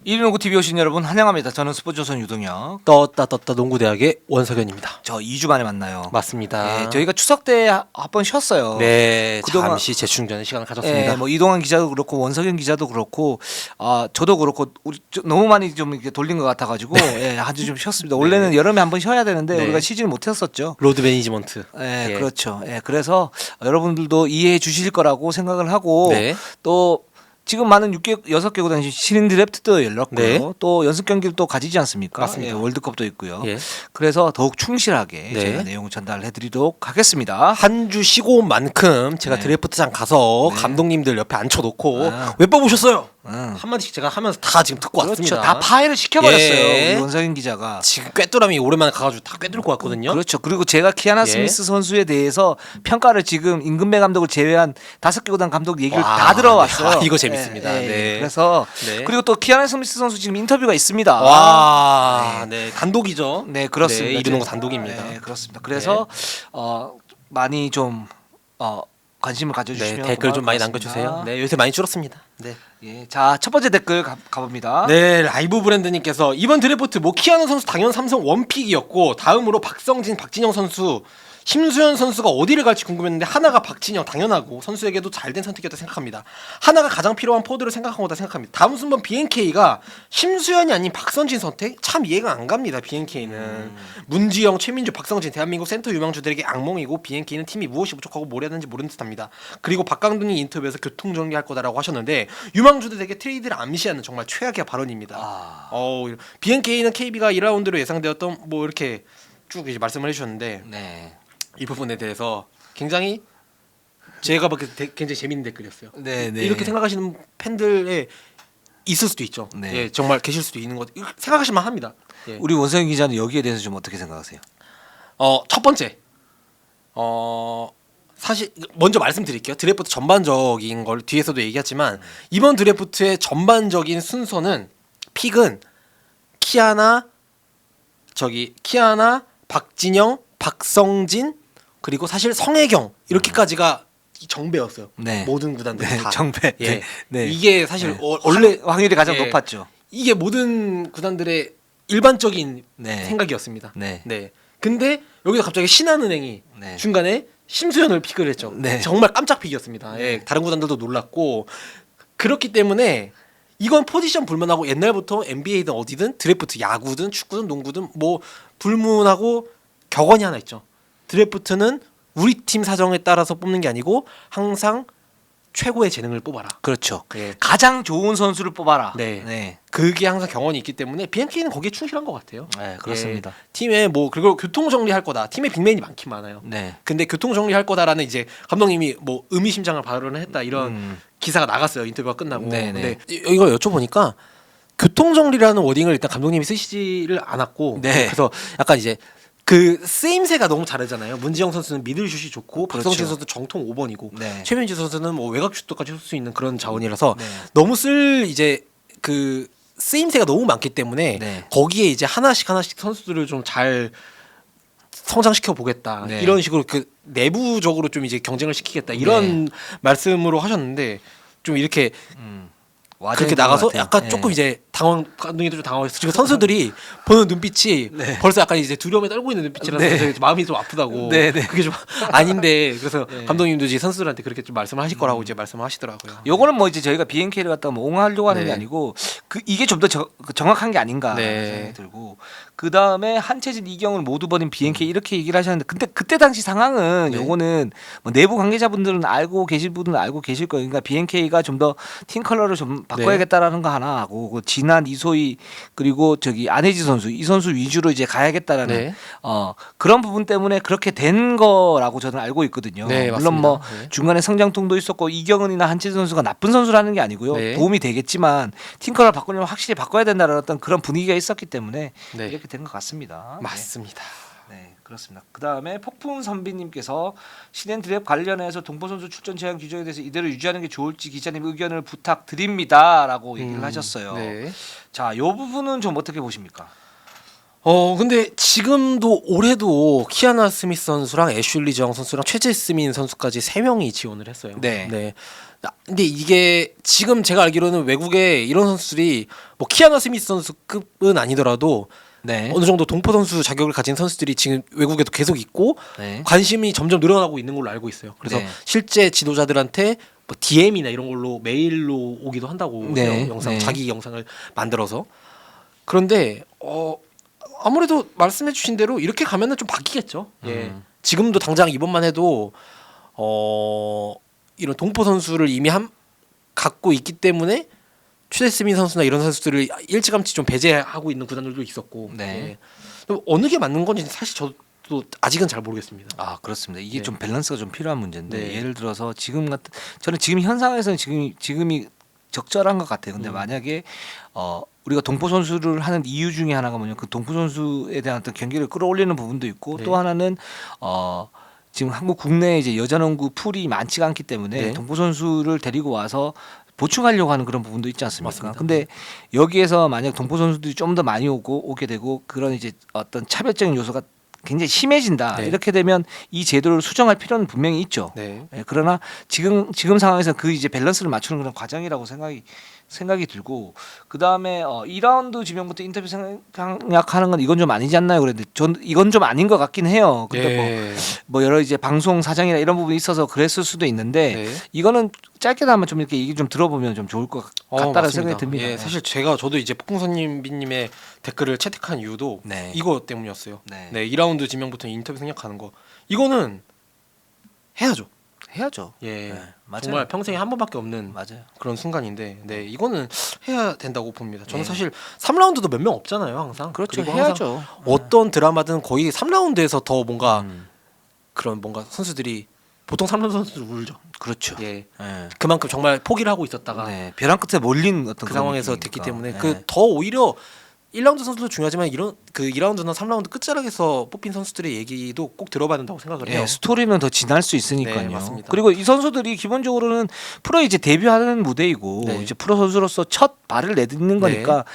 119 TV 오신 여러분 환영합니다. 저는 스포츠조선 유동혁. 떴다 농구대학의 원석현입니다. 저 2주 만에 만나요. 맞습니다. 예, 저희가 추석 때 한 번 쉬었어요. 네, 그동안- 잠시 재충전의 시간을 가졌습니다. 예, 뭐 이동환 기자도 그렇고 원석현 기자도 그렇고 저도 그렇고 너무 많이 좀 이렇게 돌린 것 같아가지고 예, 아주 좀 쉬었습니다. 원래는 여름에 한 번 쉬어야 되는데 네. 우리가 쉬지를 못했었죠. 로드 매니지먼트. 예, 예. 그렇죠. 예, 그래서 여러분들도 이해해 주실 거라고 생각을 하고 네. 또 지금 많은 6개 구단이 신인 드래프트도 열렸고요. 네. 또 연습 경기를 또 가지지 않습니까? 맞습니다. 예, 월드컵도 있고요. 예. 그래서 더욱 충실하게 네. 제가 내용을 전달해 드리도록 하겠습니다. 한 주 쉬고 온 만큼 제가 네. 드래프트장 가서 네. 감독님들 옆에 앉혀놓고 아. 왜 뽑으셨어요? 응. 한마디씩 제가 하면서 다 지금 듣고 그렇죠. 왔습니다. 다 파일을 시켜버렸어요. 예. 우리 원석인 기자가. 지금 꿰뚜라미 오랜만에 가가지고 다 꿰뚫고 왔거든요. 그렇죠. 그리고 제가 키아나 예. 스미스 선수에 대해서 평가를 지금 임금배 감독을 제외한 5개 구단 감독 얘기를 와, 다 들어왔어요. 네. 아, 이거 재밌습니다. 예, 예. 네. 그래서 네. 그리고 또 키아나 스미스 선수 지금 인터뷰가 있습니다. 와, 네, 단독이죠. 네, 그렇습니다. 네, 이르는 거 단독입니다. 네, 그렇습니다. 그래서 많이 좀 관심을 가져주시면 네, 댓글 좀 많이 고마울 것 남겨주세요. 같습니다. 네, 요새 많이 줄었습니다. 네. 예, 자, 첫 번째 댓글 가봅니다. 네, 라이브 브랜드님께서 이번 드래프트 키아노 선수 당연 삼성 원픽이었고 다음으로 박성진, 박진영 선수, 심수현 선수가 어디를 갈지 궁금했는데 하나가 박진영 당연하고 선수에게도 잘된 선택이었다 생각합니다. 하나가 가장 필요한 포드를 생각한 거다 생각합니다. 다음 순번 BNK가 심수현이 아닌 박성진 선택? 참 이해가 안 갑니다. BNK는 문지영, 최민주, 박성진 대한민국 센터 유망주들에게 악몽이고 BNK는 팀이 무엇이 부족하고 뭘 해야 되는지 모르는 듯합니다. 그리고 박강동이 인터뷰에서 교통 정리할 거다라고 하셨는데 유망주들에게 트레이드를 암시하는 정말 최악의 발언입니다. BNK는 KB가 2라운드로 예상되었던 뭐 이렇게 쭉 이제 말씀을 해주셨는데 네. 이 부분에 대해서 굉장히 제가 봤을 때 굉장히 재밌는 댓글이었어요. 네, 네. 이렇게 생각하시는 팬들에 있을 수도 있죠. 네. 예, 정말 계실 수도 있는 것 생각하실만 합니다. 예. 우리 원석인 기자는 여기에 대해서 좀 어떻게 생각하세요? 첫 번째 사실 먼저 말씀드릴게요. 드래프트 전반적인 걸 뒤에서도 얘기했지만 이번 드래프트의 전반적인 순서는 픽은 키아나, 박진영, 박성진 그리고 사실 성혜경 이렇게까지가 정배였어요. 네. 모든 구단들 네, 다. 정배. 예. 네. 네. 이게 사실 네. 원래 확률이 가장 예. 높았죠. 이게 모든 구단들의 일반적인 네. 생각이었습니다. 네. 네. 근데 여기서 갑자기 신한은행이 네. 중간에 심수현을 픽을 했죠. 네. 정말 깜짝 픽이었습니다. 네. 예, 다른 구단들도 놀랐고 그렇기 때문에 이건 포지션 불문하고 옛날부터 NBA든 어디든 드래프트 야구든 축구든 농구든 뭐 불문하고 격언이 하나 있죠. 드래프트는 우리 팀 사정에 따라서 뽑는 게 아니고 항상 최고의 재능을 뽑아라. 그렇죠. 예. 가장 좋은 선수를 뽑아라. 네. 네. 그게 항상 경험이 있기 때문에 BNK는 거기에 충실한 것 같아요. 네, 그렇습니다. 예, 팀에 뭐 그리고 교통 정리할 거다. 팀에 빅맨이 많긴 많아요. 네. 근데 교통 정리할 거다라는 이제 감독님이 뭐 의미심장을 발언을 했다 이런 기사가 나갔어요. 인터뷰가 끝나고. 네네. 근데 이걸 여쭤보니까 교통 정리라는 워딩을 일단 감독님이 쓰시지를 않았고 네. 그래서 약간 이제 그 쓰임새가 너무 다르잖아요. 문지영 선수는 미들슛이 좋고 박성진 그렇죠. 선수 정통 5번이고 네. 최민주 선수는 뭐 외곽 슛도까지 할 수 있는 그런 자원이라서 네. 너무 쓸 이제 그 쓰임새가 너무 많기 때문에 네. 거기에 이제 하나씩 선수들을 좀 잘 성장시켜 보겠다 네. 이런 식으로 그 내부적으로 좀 이제 경쟁을 시키겠다 이런 말씀으로 하셨는데 좀 이렇게 그렇게 나가서 약간 조금 이제 감독님도 좀 당황했어. 지금 선수들이 보는 눈빛이 네. 벌써 약간 이제 두려움에 떨고 있는 눈빛이라서 네. 되게 마음이 좀 아프다고. 네, 네. 그게 좀 아닌데 그래서 네. 감독님도 이제 선수들한테 그렇게 좀 말씀을 하실 거라고 이제 말씀을 하시더라고요. 요거는 뭐 이제 저희가 BNK를 갖다 뭐 옹호하려고 하는 네. 게 아니고 이게 좀 더 정확한 게 아닌가 네. 생각이 들고 그 다음에 한채진, 이경을 모두 버린 BNK 이렇게 얘기를 하셨는데 근데 그때 당시 상황은 네. 요거는 뭐 내부 관계자분들은 알고 계실 분은 알고 계실 거예요. 그러니까 BNK가 좀 더 팀 컬러를 좀 바꿔야겠다라는 거 하나 하고 그 진한, 이소희 그리고 안혜지 선수 이 선수 위주로 이제 가야겠다라는 네. 그런 부분 때문에 그렇게 된 거라고 저는 알고 있거든요. 네, 물론 뭐 맞습니다. 네. 중간에 성장통도 있었고 이경은이나 한채진 선수가 나쁜 선수라는 게 아니고요. 네. 도움이 되겠지만 팀 컬러를 바꾸려면 확실히 바꿔야 된다는 어떤 그런 분위기가 있었기 때문에 네. 이렇게 된 것 같습니다. 맞습니다. 네, 그렇습니다. 그 다음에 폭풍 선비님께서 신인 드랩 관련해서 동포 선수 출전 제한 규정에 대해서 이대로 유지하는 게 좋을지 기자님 의견을 부탁드립니다라고 얘기를 하셨어요. 네. 자, 이 부분은 좀 어떻게 보십니까? 근데 지금도 올해도 키아나 스미스 선수랑 애슐리 정 선수랑 최재스민 선수까지 3명이 지원을 했어요. 네. 근데 이게 지금 제가 알기로는 외국에 이런 선수들이 뭐 키아나 스미스 선수급은 아니더라도 네. 어느 정도 동포 선수 자격을 가진 선수들이 지금 외국에도 계속 있고 네. 관심이 점점 늘어나고 있는 걸로 알고 있어요. 그래서 네. 실제 지도자들한테 뭐 DM이나 이런 걸로 메일로 오기도 한다고 네. 해요. 영상 네. 자기 영상을 만들어서. 그런데 아무래도 말씀해주신 대로 이렇게 가면은 좀 바뀌겠죠. 예. 지금도 당장 이번만 해도 이런 동포 선수를 이미 갖고 있기 때문에 최대스민 선수나 이런 선수들을 일찌감치 좀 배제하고 있는 구단들도 있었고. 네. 예. 어느 게 맞는 건지 사실 저도 아직은 잘 모르겠습니다. 아 그렇습니다. 이게 네. 좀 밸런스가 좀 필요한 문제인데 네. 예를 들어서 저는 지금 현상에서는 지금이 적절한 것 같아요. 근데 만약에 우리가 동포 선수를 하는 이유 중에 하나가 뭐냐면 그 동포 선수에 대한 어떤 경기를 끌어올리는 부분도 있고 네. 또 하나는 지금 한국 국내에 이제 여자농구 풀이 많지가 않기 때문에 네. 동포 선수를 데리고 와서 보충하려고 하는 그런 부분도 있지 않습니까? 맞습니다. 근데 여기에서 만약 동포 선수들이 좀 더 많이 오게 되고 그런 이제 어떤 차별적인 요소가 굉장히 심해진다. 네. 이렇게 되면 이 제도를 수정할 필요는 분명히 있죠. 네. 예, 그러나 지금 상황에서 그 이제 밸런스를 맞추는 그런 과정이라고 생각이 들고 그 다음에 2라운드 지명부터 인터뷰 생략하는 건 이건 좀 아니지 않나요? 그랬는데 전 이건 좀 아닌 것 같긴 해요. 근데 네. 뭐 여러 이제 방송 사정이나 이런 부분이 있어서 그랬을 수도 있는데 네. 이거는 짧게나마 좀 이렇게 얘기 좀 들어보면 좀 좋을 것 같다는 맞습니다. 생각이 듭니다. 예, 사실 저도 이제 폭풍선님비님의 댓글을 채택한 이유도 네. 이거 때문이었어요. 네. 네, 2라운드 지명부터 인터뷰 생략하는 거 이거는 해야죠. 해야죠. 예, 네, 맞아요. 정말 평생에 한 번밖에 없는 맞아요. 그런 순간인데, 네, 이거는 해야 된다고 봅니다. 저는 네. 사실 3라운드도 몇 명 없잖아요, 항상. 그렇죠. 그리고 항상 해야죠. 어떤 드라마든 거의 3라운드에서 더 뭔가 음, 그런 뭔가 선수들이 보통 3라운드 선수들 울죠. 그렇죠. 예, 예. 그만큼 정말 포기를 하고 있었다가 네, 벼랑 끝에 몰린 어떤 그 그런 상황에서 느낌이니까. 됐기 때문에 네. 그 더 오히려 1라운드 선수도 중요하지만 이런 그 2라운드나 3라운드 끝자락에서 뽑힌 선수들의 얘기도 꼭 들어봐야 된다고 생각을 해요. 네, 스토리는 더 진할 수 있으니까요. 네, 맞습니다. 그리고 이 선수들이 기본적으로는 프로에 이제 데뷔하는 무대이고 네. 이제 프로 선수로서 첫 발을 내딛는 거니까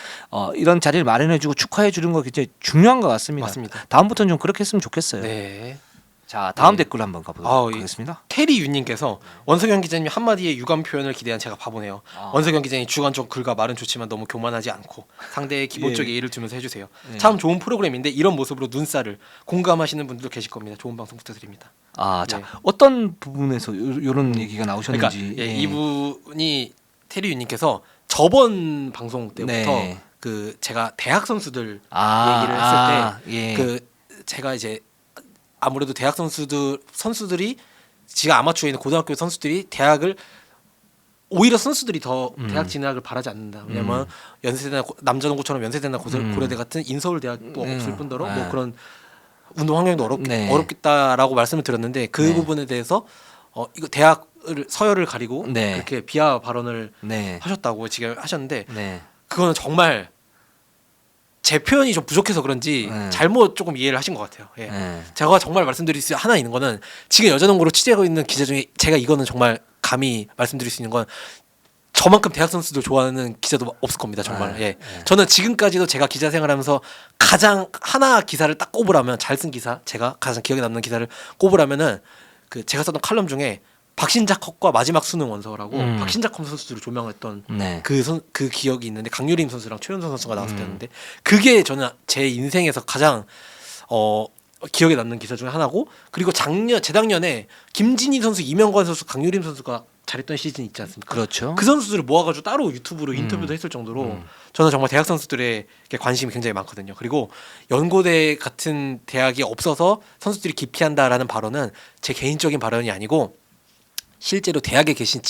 이런 자리를 마련해주고 축하해주는 거 굉장히 중요한 것 같습니다. 맞습니다. 다음부터는 좀 그렇게 했으면 좋겠어요. 네. 자, 다음 네. 댓글 한번 가보도록 아우, 이- 하겠습니다. 테리 윤님께서 원석영 기자님 한마디의 유감 표현을 기대한 제가 바보네요. 아. 원석영 기자님 주관적 글과 말은 좋지만 너무 교만하지 않고 상대의 기본적 예. 예의를 두면서 해주세요. 예. 참 좋은 프로그램인데 이런 모습으로 눈살을 공감하시는 분들도 계실 겁니다. 좋은 방송 부탁드립니다. 아, 자, 네. 어떤 부분에서 이런 얘기가 나오셨는지. 그러니까 예, 예. 이분이 테리 윤님께서 저번 방송 때부터 네. 그 제가 대학 선수들 아, 얘기를 예. 했을 때 그 제가 이제 아무래도 대학 선수들이 지가 아마추어에 있는 고등학교 선수들이 대학을 오히려 선수들이 더 대학 진학을 바라지 않는다. 왜냐면 연세대나 남자농구처럼 연세대나 고려대 같은 인서울 대학도 없을 뿐더러 뭐 네. 그런 운동 환경도 네. 어렵겠다라고 말씀을 드렸는데 그 네. 부분에 대해서 이거 대학을 서열을 가리고 네. 그렇게 비하 발언을 네. 하셨다고 지금 하셨는데 네. 그거는 정말 제 표현이 좀 부족해서 그런지 네. 잘못 조금 이해를 하신 것 같아요. 예. 네. 제가 정말 말씀드릴 수 하나 있는 거는 지금 여자농구로 취재하고 있는 기자 중에 제가 이거는 정말 감히 말씀드릴 수 있는 건 저만큼 대학 선수들 좋아하는 기자도 없을 겁니다. 정말. 예. 저는 지금까지도 제가 기자 생활하면서 가장 하나 기사를 딱 꼽으라면 잘 쓴 기사, 제가 가장 기억에 남는 기사를 꼽으라면은 그 제가 썼던 칼럼 중에 박신자컵과 마지막 수능 원서라고 박신자컵 선수들을 조명했던 네. 그 기억이 있는데 강유림 선수랑 최윤선 선수가 나왔을 때였는데 그게 저는 제 인생에서 가장 기억에 남는 기사 중에 하나고 그리고 재작년에 김진희 선수, 이명관 선수, 강유림 선수가 잘했던 시즌 있지 않습니까? 그렇죠. 그 선수들을 모아가지고 따로 유튜브로 인터뷰도 했을 정도로 저는 정말 대학 선수들의 관심이 굉장히 많거든요. 그리고 연고대 같은 대학이 없어서 선수들이 기피한다라는 발언은 제 개인적인 발언이 아니고 실제로 대학에 계신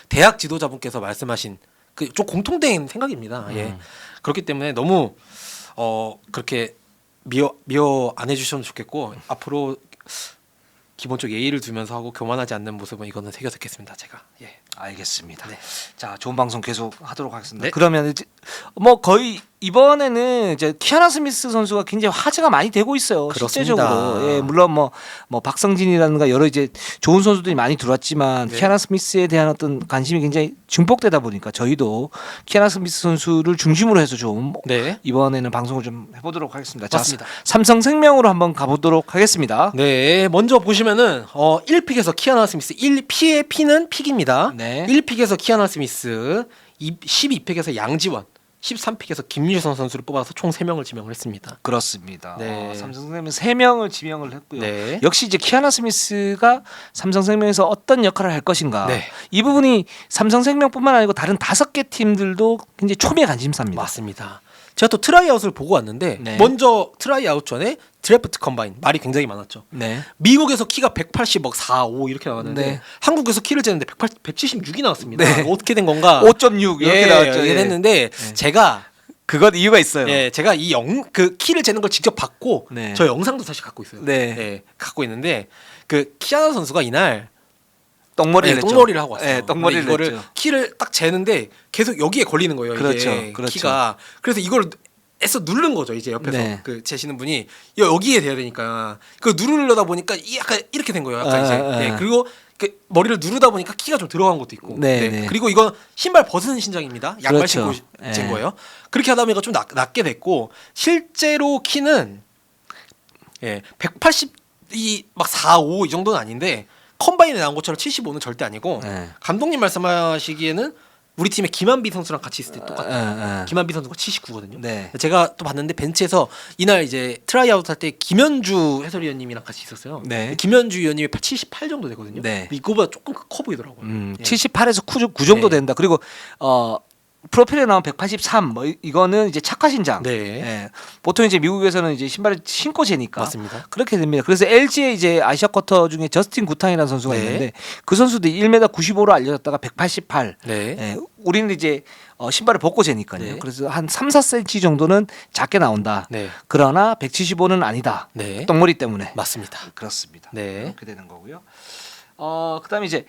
대학 지도자분께서 말씀하신 그 좀 공통된 생각입니다. 예. 그렇기 때문에 너무 그렇게 미워 안 해주셨으면 좋겠고 앞으로 기본적 예의를 두면서 하고 교만하지 않는 모습은 이거는 새겨 듣겠습니다. 제가. 예. 알겠습니다. 네. 자, 좋은 방송 계속 하도록 하겠습니다. 네. 그러면 이제 뭐 거의 이번에는 이제 키아나 스미스 선수가 굉장히 화제가 많이 되고 있어요. 그렇습니다. 실제적으로. 예, 물론 뭐 박성진이라든가 여러 이제 좋은 선수들이 많이 들어왔지만 네. 키아나 스미스에 대한 어떤 관심이 굉장히 증폭되다 보니까 저희도 키아나 스미스 선수를 중심으로 해서 좀 네. 이번에는 방송을 좀 해보도록 하겠습니다. 맞습니다. 자, 삼성생명으로 한번 가보도록 하겠습니다. 네, 먼저 보시면은 1픽에서 키아나 스미스 1픽의 P는 픽입니다. 네. 1픽에서 키아나 스미스, 12픽에서 양지원, 13픽에서 김유선 선수를 뽑아서 총 3명을 지명을 했습니다. 그렇습니다. 네. 삼성생명 3명을 지명을 했고요. 네. 역시 이제 키아나 스미스가 삼성생명에서 어떤 역할을 할 것인가. 네. 이 부분이 삼성생명뿐만 아니고 다른 5개 팀들도 굉장히 초미의 관심사입니다. 맞습니다. 제가 또 트라이아웃을 보고 왔는데 네. 먼저 트라이아웃 전에 드래프트 컴바인 말이 굉장히 많았죠. 네. 미국에서 키가 180억 4, 5 이렇게 나왔는데 네. 한국에서 키를 재는데 176이 나왔습니다. 네. 이거 어떻게 된 건가? 5.6 이렇게 나왔죠. 이게 예. 됐는데 제가 그건 이유가 있어요. 제가 그 키를 재는 걸 직접 받고 네. 저 영상도 사실 갖고 있어요. 네. 갖고 있는데 그 키아나 선수가 이날 똥머리를 했죠. 똥머리를 하고 왔어요. 네, 똥머리를 이거를 했죠. 키를 딱 재는데 계속 여기에 걸리는 거예요. 그렇죠, 이게 그렇죠. 키가. 그래서 이걸 애써 누른 거죠. 이제 옆에서 네. 그 재시는 분이 여기에 돼야 되니까 그 누르려다 보니까 약간 이렇게 된 거예요. 약간 이제. 네, 그리고 그 머리를 누르다 보니까 키가 좀 들어간 것도 있고. 네, 네. 그리고 이건 신발 벗은 신장입니다. 양말 그렇죠. 신고 네. 잰 거예요. 그렇게 하다 보니까 좀 낮게 됐고 실제로 키는 180이 막 4, 5 이 정도는 아닌데 컴바인에 나온 것처럼 75는 절대 아니고 네. 감독님 말씀하시기에는 우리 팀의 김한비 선수랑 같이 있을 때 똑같아요. 네. 김한비 선수가 79거든요. 네. 제가 또 봤는데 벤치에서 이날 이제 트라이아웃 할 때 김현주 해설위원님이랑 같이 있었어요. 네. 김현주 위원님이 78 정도 되거든요. 네. 이거보다 조금 커 보이더라고요. 예. 78에서 9 정도 네. 된다. 그리고 프로필에 나온 183 뭐 이거는 이제 착화 신장. 네. 예. 보통 이제 미국에서는 이제 신발을 신고 재니까 맞습니다. 그렇게 됩니다. 그래서 LG의 이제 아시아 쿼터 중에 저스틴 구탕이라는 선수가 네. 있는데 그 선수도 1m 95로 알려졌다가 188. 네. 예. 우리는 이제 신발을 벗고 재니까요. 네. 그래서 한 3, 4cm 정도는 작게 나온다. 네. 그러나 175는 아니다. 네. 똥머리 때문에. 맞습니다. 그렇습니다. 네. 그렇게 되는 거고요. 그다음에 이제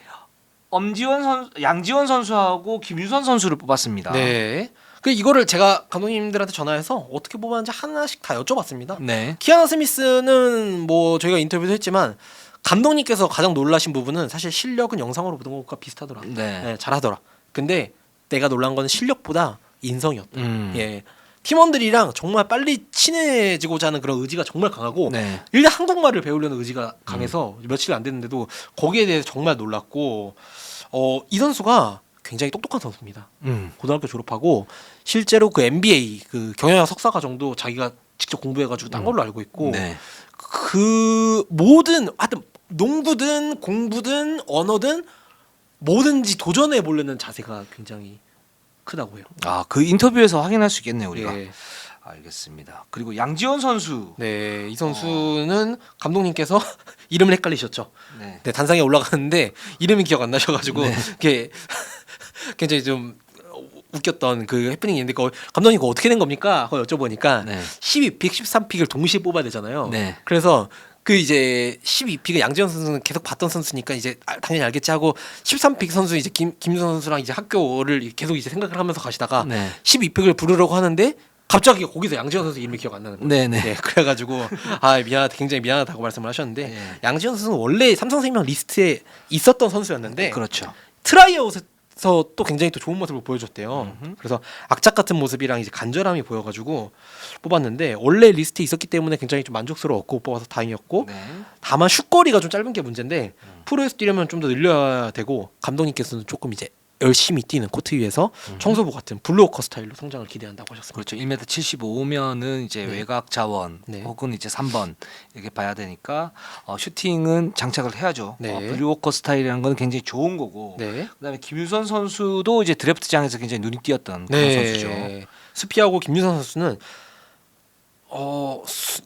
양지원 선수하고 김유선 선수를 뽑았습니다. 네. 그 이거를 제가 감독님들한테 전화해서 어떻게 뽑았는지 하나씩 다 여쭤봤습니다. 네. 키아나 스미스는 뭐 저희가 인터뷰도 했지만 감독님께서 가장 놀라신 부분은 사실 실력은 영상으로 보던 것과 비슷하더라. 네. 잘하더라. 근데 내가 놀란 건 실력보다 인성이었다. 예. 팀원들이랑 정말 빨리 친해지고자 하는 그런 의지가 정말 강하고 네. 일단 한국말을 배우려는 의지가 강해서 며칠 안 됐는데도 거기에 대해서 정말 놀랐고 이 선수가 굉장히 똑똑한 선수입니다. 고등학교 졸업하고 실제로 그 MBA 그 경영학 석사 과정도 자기가 직접 공부해가지고 딴 걸로 알고 있고 네. 그 모든 하여튼 농구든 공부든 언어든 뭐든지 도전해 보려는 자세가 굉장히 크다고 해요. 그 인터뷰에서 확인할 수 있겠네요, 우리가. 예. 알겠습니다. 그리고 양지원 선수. 네, 이 선수는 감독님께서 이름을 헷갈리셨죠. 네. 네, 단상에 올라가는데 이름이 기억 안 나셔가지고 네. 이게 굉장히 좀 웃겼던 그 해프닝이 있는데 감독님 이거 어떻게 된 겁니까? 하고 여쭤보니까 네. 12픽, 13픽을 동시에 뽑아야 되잖아요. 네. 그래서 그 이제 12픽을 양지원 선수는 계속 봤던 선수니까 이제 당연히 알겠지 하고 13픽 선수 이제 김유선 선수랑 이제 학교를 계속 이제 생각을 하면서 가시다가 네. 12픽을 부르려고 하는데 갑자기 거기서 양지원 선수 이름이 기억 안 나는 거예요. 네네. 네, 그래가지고 굉장히 미안하다고 말씀을 하셨는데 네. 양지원 선수는 원래 삼성생명 리스트에 있었던 선수였는데 그렇죠. 트라이아웃에서 또 굉장히 또 좋은 모습을 보여줬대요. 그래서 악착 같은 모습이랑 이제 간절함이 보여가지고 뽑았는데 원래 리스트에 있었기 때문에 굉장히 좀 만족스러웠고 뽑아서 다행이었고 네. 다만 슛거리가 좀 짧은 게 문제인데 프로에서 뛰려면 좀 더 늘려야 되고 감독님께서는 조금 이제 열심히 뛰는 코트 위에서 청소부 같은 블루워커 스타일로 성장을 기대한다고 하셨습니다. 그렇죠. 1m 75면은 이제 네. 외곽 자원 네. 혹은 이제 3번 이렇게 봐야 되니까 슈팅은 장착을 해야죠. 네. 블루워커 스타일이라는 건 굉장히 좋은 거고. 네. 그다음에 김유선 선수도 이제 드래프트장에서 굉장히 눈이 띄었던 그런 선수죠. 수피하고 김유선 선수는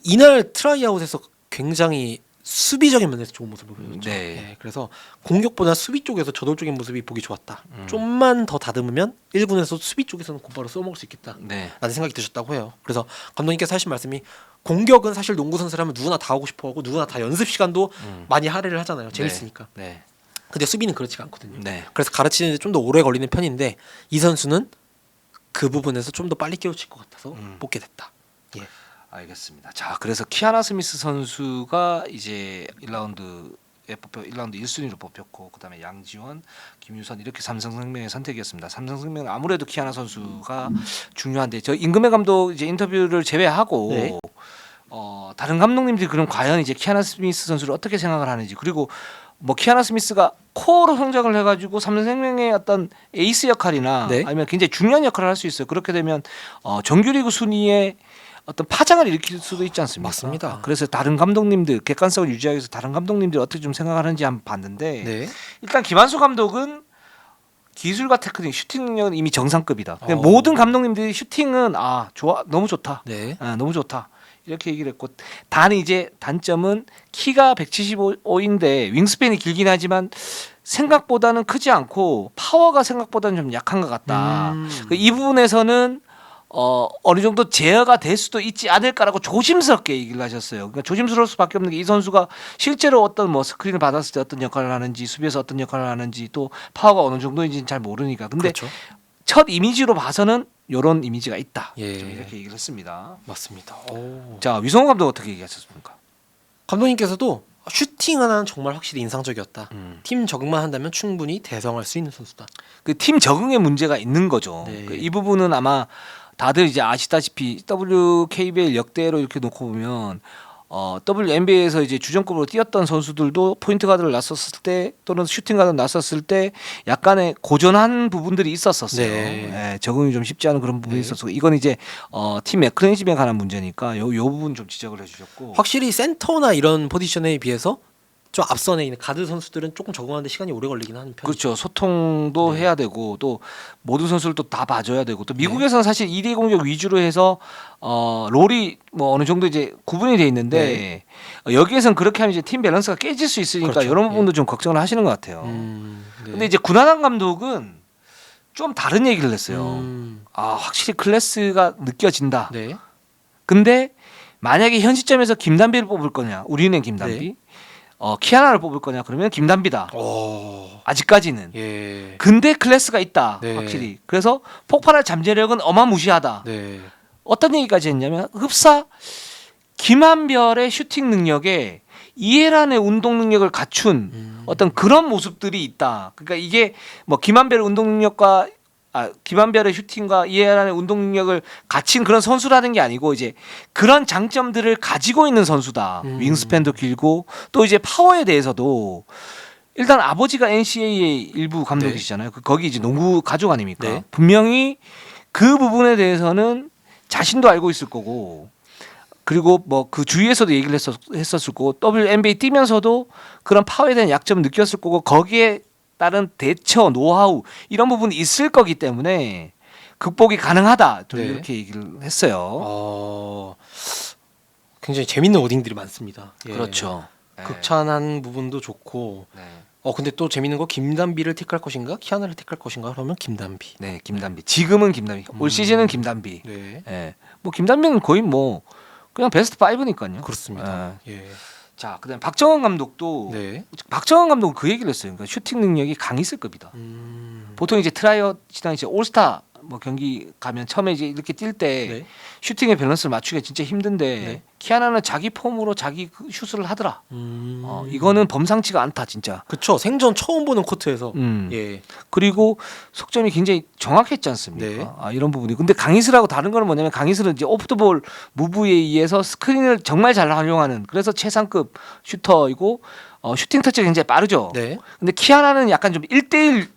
이날 트라이아웃에서 굉장히 수비적인 면에서 좋은 모습을 보여줬죠. 네. 그래서 공격보다 수비 쪽에서 저돌적인 모습이 보기 좋았다. 좀만 더 다듬으면 1군에서 수비 쪽에서는 곧바로 써먹을 수 있겠다. 네. 라는 생각이 드셨다고 해요. 그래서 감독님께서 하신 말씀이 공격은 사실 농구 선수라면 누구나 다 하고 싶어하고 누구나 다 연습 시간도 많이 할애를 하잖아요. 재밌으니까. 네. 근데 수비는 그렇지가 않거든요. 네. 그래서 가르치는데 좀 더 오래 걸리는 편인데 이 선수는 그 부분에서 좀 더 빨리 깨우칠 것 같아서 뽑게 됐다. 예. 알겠습니다. 자, 그래서 키아나 스미스 선수가 이제 1라운드에 1라운드 1순위로 뽑혔고 그다음에 양지원, 김유선 이렇게 삼성생명의 선택이었습니다. 삼성생명 아무래도 키아나 선수가 중요한데 저 임금혜 감독 이제 인터뷰를 제외하고 네. 다른 감독님들이 그럼 과연 이제 키아나 스미스 선수를 어떻게 생각을 하는지 그리고 뭐 키아나 스미스가 코어로 성장을 해가지고 삼성생명의 어떤 에이스 역할이나 네. 아니면 굉장히 중요한 역할을 할 수 있어요. 그렇게 되면 정규리그 순위에 어떤 파장을 일으킬 수도 있지 않습니까? 맞습니다. 그래서 다른 감독님들 객관성을 유지하기 위해서 다른 감독님들이 어떻게 좀 생각하는지 한번 봤는데 네. 일단 김한수 감독은 기술과 테크닉, 슈팅 능력은 이미 정상급이다. 그냥 어. 모든 감독님들이 슈팅은 좋아, 너무 좋다. 네. 너무 좋다. 이렇게 얘기를 했고 이제 단점은 키가 175인데 윙스팬이 길긴 하지만 생각보다는 크지 않고 파워가 생각보다는 좀 약한 것 같다. 이 부분에서는 어느 정도 제어가 될 수도 있지 않을까라고 조심스럽게 얘기를 하셨어요. 그러니까 조심스러울 수밖에 없는 게 이 선수가 실제로 어떤 뭐 스크린을 받았을 때 어떤 역할을 하는지 수비에서 어떤 역할을 하는지 또 파워가 어느 정도인지는 잘 모르니까. 근데 그렇죠. 첫 이미지로 봐서는 이런 이미지가 있다. 예. 좀 이렇게 얘기를 했습니다. 맞습니다. 오. 자, 위성호 감독 어떻게 얘기하셨습니까? 감독님께서도 슈팅 하나는 정말 확실히 인상적이었다. 음. 팀 적응만 한다면 충분히 대성할 수 있는 선수다. 그 팀 적응에 문제가 있는 거죠. 네. 이 부분은 아마 다들 이제 아시다시피 WKBL 역대로 이렇게 놓고 보면 WNBA에서 이제 주전급으로 뛰었던 선수들도 포인트 가드를 놨었을 때 또는 슈팅 가드를 놨었을 때 약간의 고전한 부분들이 있었었어요. 네. 예, 적응이 좀 쉽지 않은 그런 부분이 네. 있었고 이건 이제 팀 매크니즘에 관한 문제니까 요 부분 좀 지적을 해주셨고 확실히 센터나 이런 포지션에 비해서 좀 앞선에 있는 가드 선수들은 조금 적응하는데 시간이 오래 걸리긴 하는 편이죠. 그렇죠. 소통도 네. 해야 되고 또 모든 선수를 또 다 봐줘야 되고 또 미국에서는 사실 2대 공격 위주로 해서 롤이 뭐 어느 정도 이제 구분이 돼 있는데 여기에서는 그렇게 하면 이제 팀 밸런스가 깨질 수 있으니까 그렇죠. 이런 부분도 좀 걱정을 하시는 것 같아요. 네. 근데 이제 구나단 감독은 좀 다른 얘기를 했어요. 음. 확실히 클래스가 느껴진다. 네. 근데 만약에 현 시점에서 김단비를 뽑을 거냐, 우리은행 김단비, 키아나를 뽑을 거냐 그러면 김단비다. 오. 아직까지는. 예. 근데 클래스가 있다. 네. 확실히. 그래서 폭발할 잠재력은 어마무시하다. 네. 어떤 얘기까지 했냐면 흡사 김한별의 슈팅 능력에 이해란의 운동 능력을 갖춘 어떤 그런 모습들이 있다. 그러니까 이게 뭐 김한별의 운동 능력과 김한별의 슈팅과 이해란의 운동 능력을 갖춘 그런 선수라는 게 아니고 이제 그런 장점들을 가지고 있는 선수다. 윙스팬도 길고 또 이제 파워에 대해서도 일단 아버지가 NCAA 일부 감독이시잖아요. 거기 이제 농구 가족 아닙니까? 네. 분명히 그 부분에 대해서는 자신도 알고 있을 거고 그리고 뭐 그 주위에서도 얘기를 했었을 거고 WNBA 뛰면서도 그런 파워에 대한 약점을 느꼈을 거고 거기에 따른 대처, 노하우 이런 부분이 있을 거기 때문에 극복이 가능하다. 좀 네. 이렇게 얘기를 했어요. 굉장히 재밌는 워딩들이 많습니다. 예. 그렇죠. 네. 극찬한 부분도 좋고. 네. 근데 또 재밌는 거 김단비를 택할 것인가 키아나를 택할 것인가 그러면 김단비. 네, 김단비. 지금은 김단비. 올 시즌은 김단비. 네. 예. 뭐 김단비는 거의 뭐 그냥 베스트 5니까요. 그렇습니다. 예. 자, 그다음에 박정원 감독도 네. 박정원 감독은 그 얘기를 했어요. 그러니까 슈팅 능력이 강했을급이다. 보통 이제 트라이어 지난 이제 올스타 뭐 경기 가면 처음에 이제 이렇게 뛸 때 네. 슈팅의 밸런스를 맞추기가 진짜 힘든데 네. 키아나는 자기 폼으로 자기 그 슛을 하더라. 이거는 범상치가 않다 진짜. 그쵸. 생전 처음 보는 코트에서. 예. 그리고 속점이 굉장히 정확했지 않습니까? 네. 이런 부분이. 근데 강희슬하고 다른 거는 뭐냐면 강희슬은 이제 오프더볼 무브에 의해서 스크린을 정말 잘 활용하는 그래서 최상급 슈터이고 슈팅 터치가 굉장히 빠르죠. 네. 근데 키아나는 약간 좀 1대1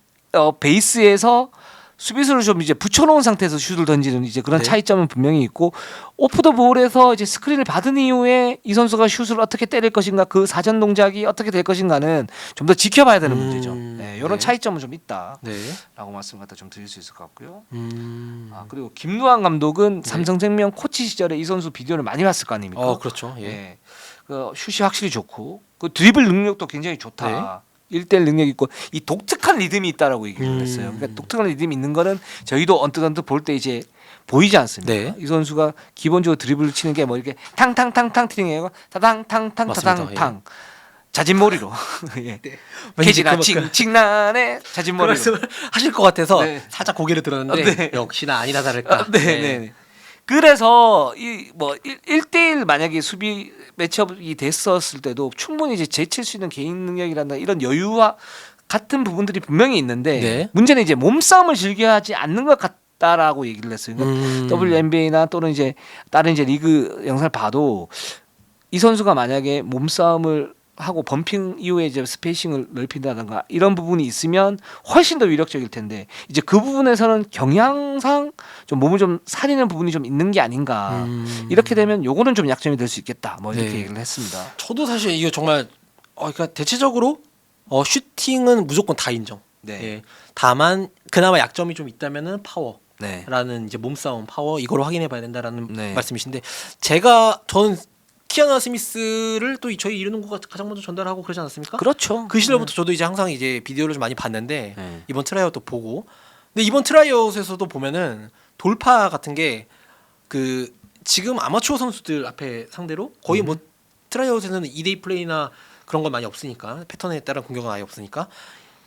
베이스에서 수비수를 좀 이제 붙여놓은 상태에서 슛을 던지는 이제 그런 네. 차이점은 분명히 있고 오프 더 볼에서 이제 스크린을 받은 이후에 이 선수가 슛을 어떻게 때릴 것인가 그 사전 동작이 어떻게 될 것인가는 좀 더 지켜봐야 되는 문제죠. 네, 이런 네. 차이점은 좀 있다라고 네. 말씀 갖다 좀 드릴 수 있을 것 같고요. 음. 그리고 김루한 감독은 네. 삼성생명 코치 시절에 이 선수 비디오를 많이 봤을 거 아닙니까? 그렇죠. 예. 예. 그 슛이 확실히 좋고 그 드리블 능력도 굉장히 좋다. 1대1 능력 있고 이 독특한 리듬이 있다라고 얘기를 했어요. 그러니까 독특한 리듬이 있는 거는 저희도 언뜻 볼 때 이제 보이지 않습니까? 네. 이 선수가 기본적으로 드리블을 치는 게 뭐 이렇게 탕탕탕탕 튀는 게 아니고 타당탕탕 맞습니다. 타당탕 자진몰이로. 예. 왠지 캐지나 그만큼 칭칭난의 그 자진몰이로. 말씀을 하실 것 같아서 네. 살짝 고개를 들었는데 네. 역시나 아니다 다를까. 네. 그래서 이 뭐 1대1 만약에 수비 매치업이 됐었을 때도 충분히 이제 제칠 수 있는 개인 능력이란다 이런 여유와 같은 부분들이 분명히 있는데 네. 문제는 이제 몸싸움을 즐겨하지 않는 것 같다라고 얘기를 했어요. 그러니까 WNBA나 또는 이제 다른 이제 리그 영상을 봐도 이 선수가 만약에 몸싸움을 하고 범핑 이후에 이제 스페이싱을 넓힌다든가 이런 부분이 있으면 훨씬 더 위력적일 텐데 이제 그 부분에서는 경향상 좀 몸을 좀 사리는 부분이 좀 있는 게 아닌가. 이렇게 되면 요거는 좀 약점이 될 수 있겠다. 뭐 이렇게 네. 얘기를 했습니다. 저도 사실 이거 정말 그러니까 대체적으로 슈팅은 무조건 다 인정. 네. 예. 다만 그나마 약점이 좀 있다면은 파워라는 네. 이제 몸싸움 파워 이걸 확인해봐야 된다라는 네. 말씀이신데 저는 키아나 스미스를 또 저희 이르는구가 가장 먼저 전달하고 그러지 않았습니까? 그렇죠. 그 시절부터 저도 이제 항상 이제 비디오를 좀 많이 봤는데 네. 이번 트라이아웃도 보고 근데 이번 트라이아웃에서도 보면은 돌파 같은 게 그 지금 아마추어 선수들 앞에 상대로 거의 뭐 트라이아웃에서는 2대2 플레이나 그런 건 많이 없으니까 패턴에 따른 공격은 아예 없으니까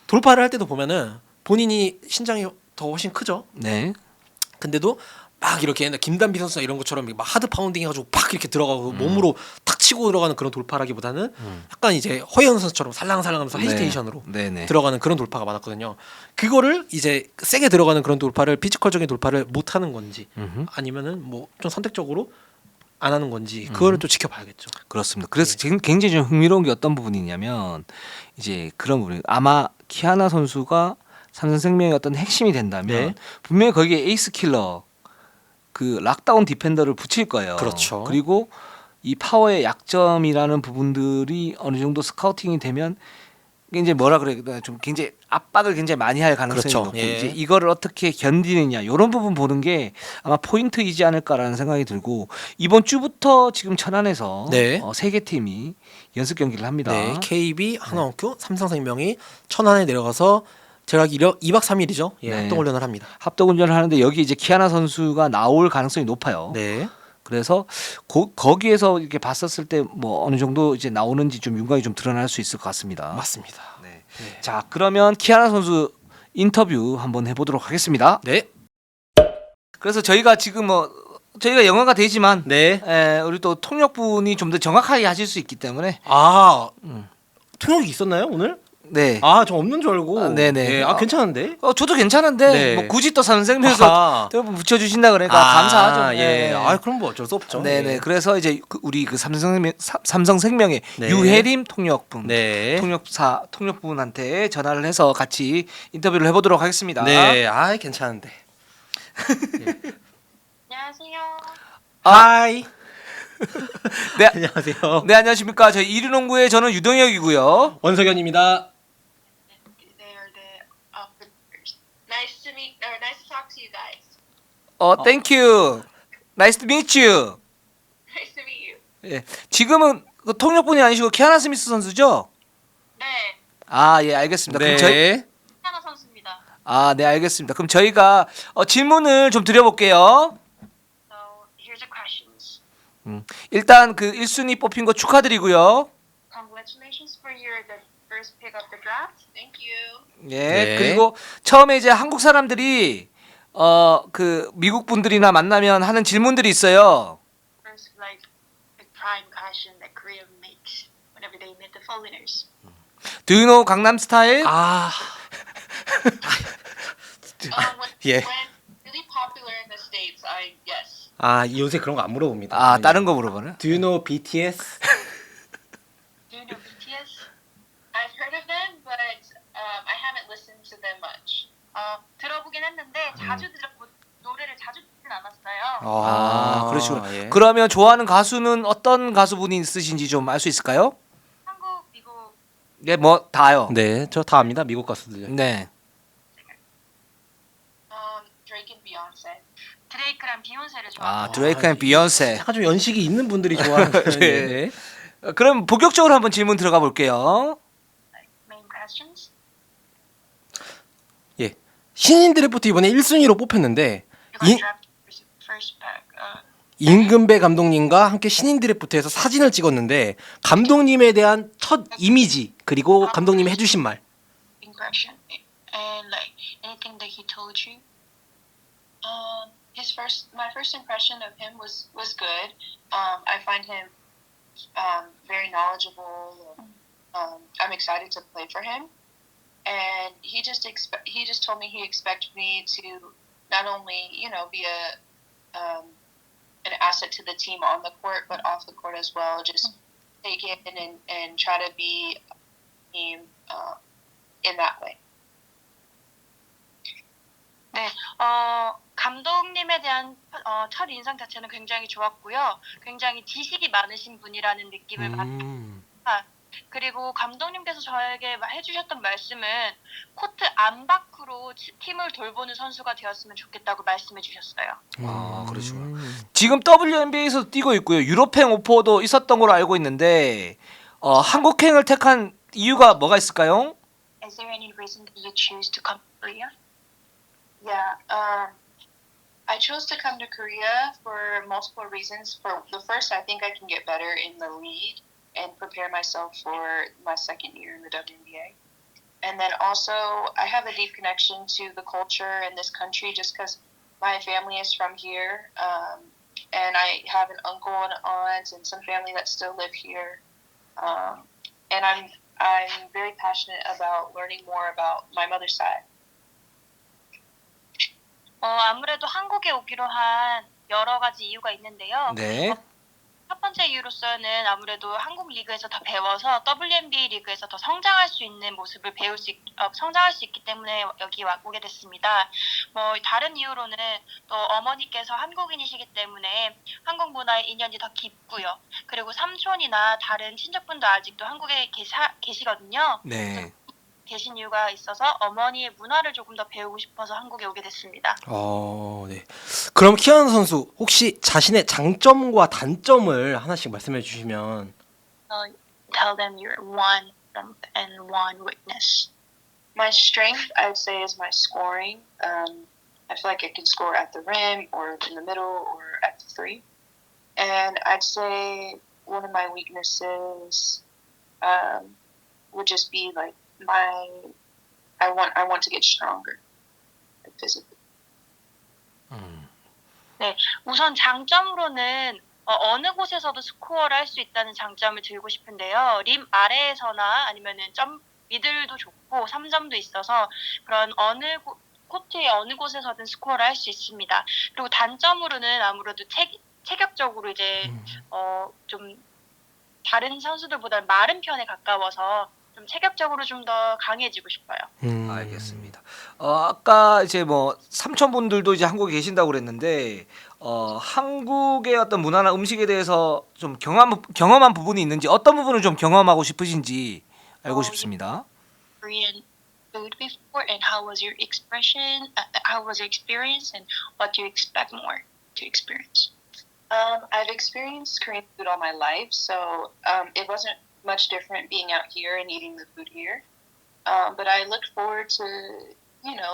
돌파를 할 때도 보면은 본인이 신장이 더 훨씬 크죠. 네. 근데도 막 이렇게 옛날 김단비 선수나 이런 것처럼 막 하드 파운딩 해가지고 팍 이렇게 들어가고 몸으로 탁 치고 들어가는 그런 돌파라기보다는 약간 이제 허예은 선수처럼 살랑살랑하면서 헤지테이션으로 네네. 들어가는 그런 돌파가 많았거든요. 그거를 이제 세게 들어가는 그런 돌파를 피지컬적인 돌파를 못 하는 건지 아니면은 뭐 좀 선택적으로 안 하는 건지 그거를 또 지켜봐야겠죠. 그렇습니다. 그래서 지금 굉장히 좀 흥미로운 게 어떤 부분이냐면 이제 그런 부분 아마 키아나 선수가 삼성생명의 어떤 핵심이 된다면 네. 분명히 거기에 에이스 킬러 그 락다운 디펜더를 붙일 거예요. 그렇죠. 그리고 이 파워의 약점이라는 부분들이 어느 정도 스카우팅이 되면 이제 뭐라 그래 좀 굉장히 압박을 굉장히 많이 할 가능성이 그렇죠. 높고 예. 이제 이거를 어떻게 견디느냐 이런 부분 보는 게 아마 포인트이지 않을까라는 생각이 들고 이번 주부터 지금 천안에서 네. 세 개 팀이 연습 경기를 합니다. 네, KB, 한화원큐, 삼성생명이 천안에 내려가서 제가 2박 3일이죠. 예, 네. 합동 훈련을 합니다. 합동 운전을 하는데 여기 이제 키아나 선수가 나올 가능성이 높아요. 네. 그래서 거기에서 이렇게 봤었을 때 뭐 어느 정도 이제 나오는지 좀 윤곽이 좀 드러날 수 있을 것 같습니다. 맞습니다. 네. 네. 자 그러면 키아나 선수 인터뷰 한번 해보도록 하겠습니다. 네. 그래서 저희가 지금 뭐 저희가 영어가 되지만 네. 우리 또 통역분이 좀 더 정확하게 하실 수 있기 때문에 통역이 있었나요, 오늘? 네. 저 없는 줄 알고. 네네. 예, 괜찮은데? 저도 괜찮은데 네. 뭐 굳이 또 삼성생명에서 여러분 붙여주신다 그러니까 감사하죠. 예. 네. 그럼 뭐 어쩔 수 없죠. 네네. 예. 그래서 이제 우리 그 삼성생명의 네. 유혜림 통역분, 네. 통역분한테 전화를 해서 같이 인터뷰를 해보도록 하겠습니다. 네. 괜찮은데. 안녕하세요. 하이. 네. 안녕하세요. 네 안녕하십니까. 저희 이류농구의 저는 유동혁이고요. 원석현입니다. They are the nice to meet or nice to talk to you guys. Thank you. Nice to meet you. Nice to meet you. 예. 지금은 그 통역분이 아니시고 키아나 스미스 선수죠? 네, 예, 알겠습니다. 네. 그럼 저희 하나 선수입니다. 네, 알겠습니다. 그럼 저희가 질문을 좀 드려볼게요. So here's your questions. 일단 그 1순위 뽑힌 거 축하드리고요. Congratulations for your the first pick of the draft. Thank you. 예. 네. 그리고 처음에 이제 한국 사람들이 그 미국 분들이나 만나면 하는 질문들이 있어요. First, like the prime question that Korea makes whenever they meet the foreigners. Do you know 강남 스타일? 예. When really popular in the states, I guess. 요새 그런 거 안 물어봅니다. 다른 거 물어보네. Do you know BTS? Do you know BTS? I've heard of them, but I haven't listened to them much. 들어보긴 했는데 자주 들어보 노래를 자주 듣진 않았어요. 그러시구나. 예. 그러면 좋아하는 가수는 어떤 가수분이 있으신지 좀 알 수 있을까요? 한국, 미국, 네, 뭐 다요. 네, 저 다 압니다. 미국 가수들. 네. Drake and Beyonce. 드레이크랑 비욘세를 좋아해요. 드레이크 앤 비욘세. 약간 좀 연식이 있는 분들이 좋아하는. 네. 그럼 본격적으로 한번 질문 들어가 볼게요. Main questions. 신인 드래프트 이번에 1순위로 뽑혔는데 You got drafted first pick. 임금배 감독님과 함께 신인 드래프트에서 사진을 찍었는데 감독님에 대한 첫 이미지 그리고 감독님이 해주신 말. Impression and like anything that he told you. My first impression of him was good. I find him very knowledgeable. I'm excited to play for him, and he just told me he expected me to not only be an asset to the team on the court but off the court as well. Just take it and try to be a team in that way. 네, 감독님에 대한 첫 인상 자체는 굉장히 좋았고요. 굉장히 지식이 많으신 분이라는 느낌을 받았습니다. 그리고 감독님께서 저에게 해주셨던 말씀은 코트 안 밖으로 팀을 돌보는 선수가 되었으면 좋겠다고 말씀해 주셨어요. 아, 그러시구나. 지금 WNBA에서 뛰고 있고요. 유럽행 오퍼도 있었던 걸로 알고 있는데 한국행을 택한 이유가 뭐가 있을까요? Is there any reason that you choose to come to Korea? Yeah, I chose to come to Korea for multiple reasons. For the first, I think I can get better in the league and prepare myself for my second year in the WNBA. And then also, I have a deep connection to the culture in this country just because my family is from here. And I have an uncle and aunt and some family that still live here. And I'm very passionate about learning more about my mother's side. 아무래도 한국에 오기로 한 여러 가지 이유가 있는데요. 네. 첫 번째 이유로서는 아무래도 한국 리그에서 더 배워서 WNBA 리그에서 더 성장할 수 있는 모습을 성장할 수 있기 때문에 여기 오게 됐습니다. 다른 이유로는 또 어머니께서 한국인이시기 때문에 한국 문화에 인연이 더 깊고요. 그리고 삼촌이나 다른 친척분도 아직도 한국에 계시거든요. 네. 계신 이유가 있어서 어머니의 문화를 조금 더 배우고 싶어서 한국에 오게 됐습니다. 네. 그럼 키아나 선수 혹시 자신의 장점과 단점을 하나씩 말씀해 주시면. Tell them your one strength and one weakness. My strength, I'd say, is my scoring. I feel like I can score at the rim or in the middle or at the three. And I'd say one of my weaknesses would just be like I want to get stronger physically. 네, 우선 장점으로는 어느 곳에서도 스코어를 할 수 있다는 장점을 들고 싶은데요. 림 아래에서나 아니면은 점 미들도 좋고 3점도 있어서 그런 코트의 어느 곳에서든 스코어를 할 수 있습니다. 그리고 단점으로는 아무래도 체격적으로 이제 좀 다른 선수들보다 마른 편에 가까워서 좀 체격적으로 좀 더 강해지고 싶어요. 알겠습니다. 아까 이제 삼촌분들도 이제 한국에 계신다고 그랬는데 한국의 어떤 문화나 음식에 대해서 좀 경험한 부분이 있는지 어떤 부분을 좀 경험하고 싶으신지 알고 싶습니다. Korean food before and how was your experience and what do you expect more to experience? I've experienced Korean food all my life, so it wasn't much different being out here and eating the food here. But I look forward to,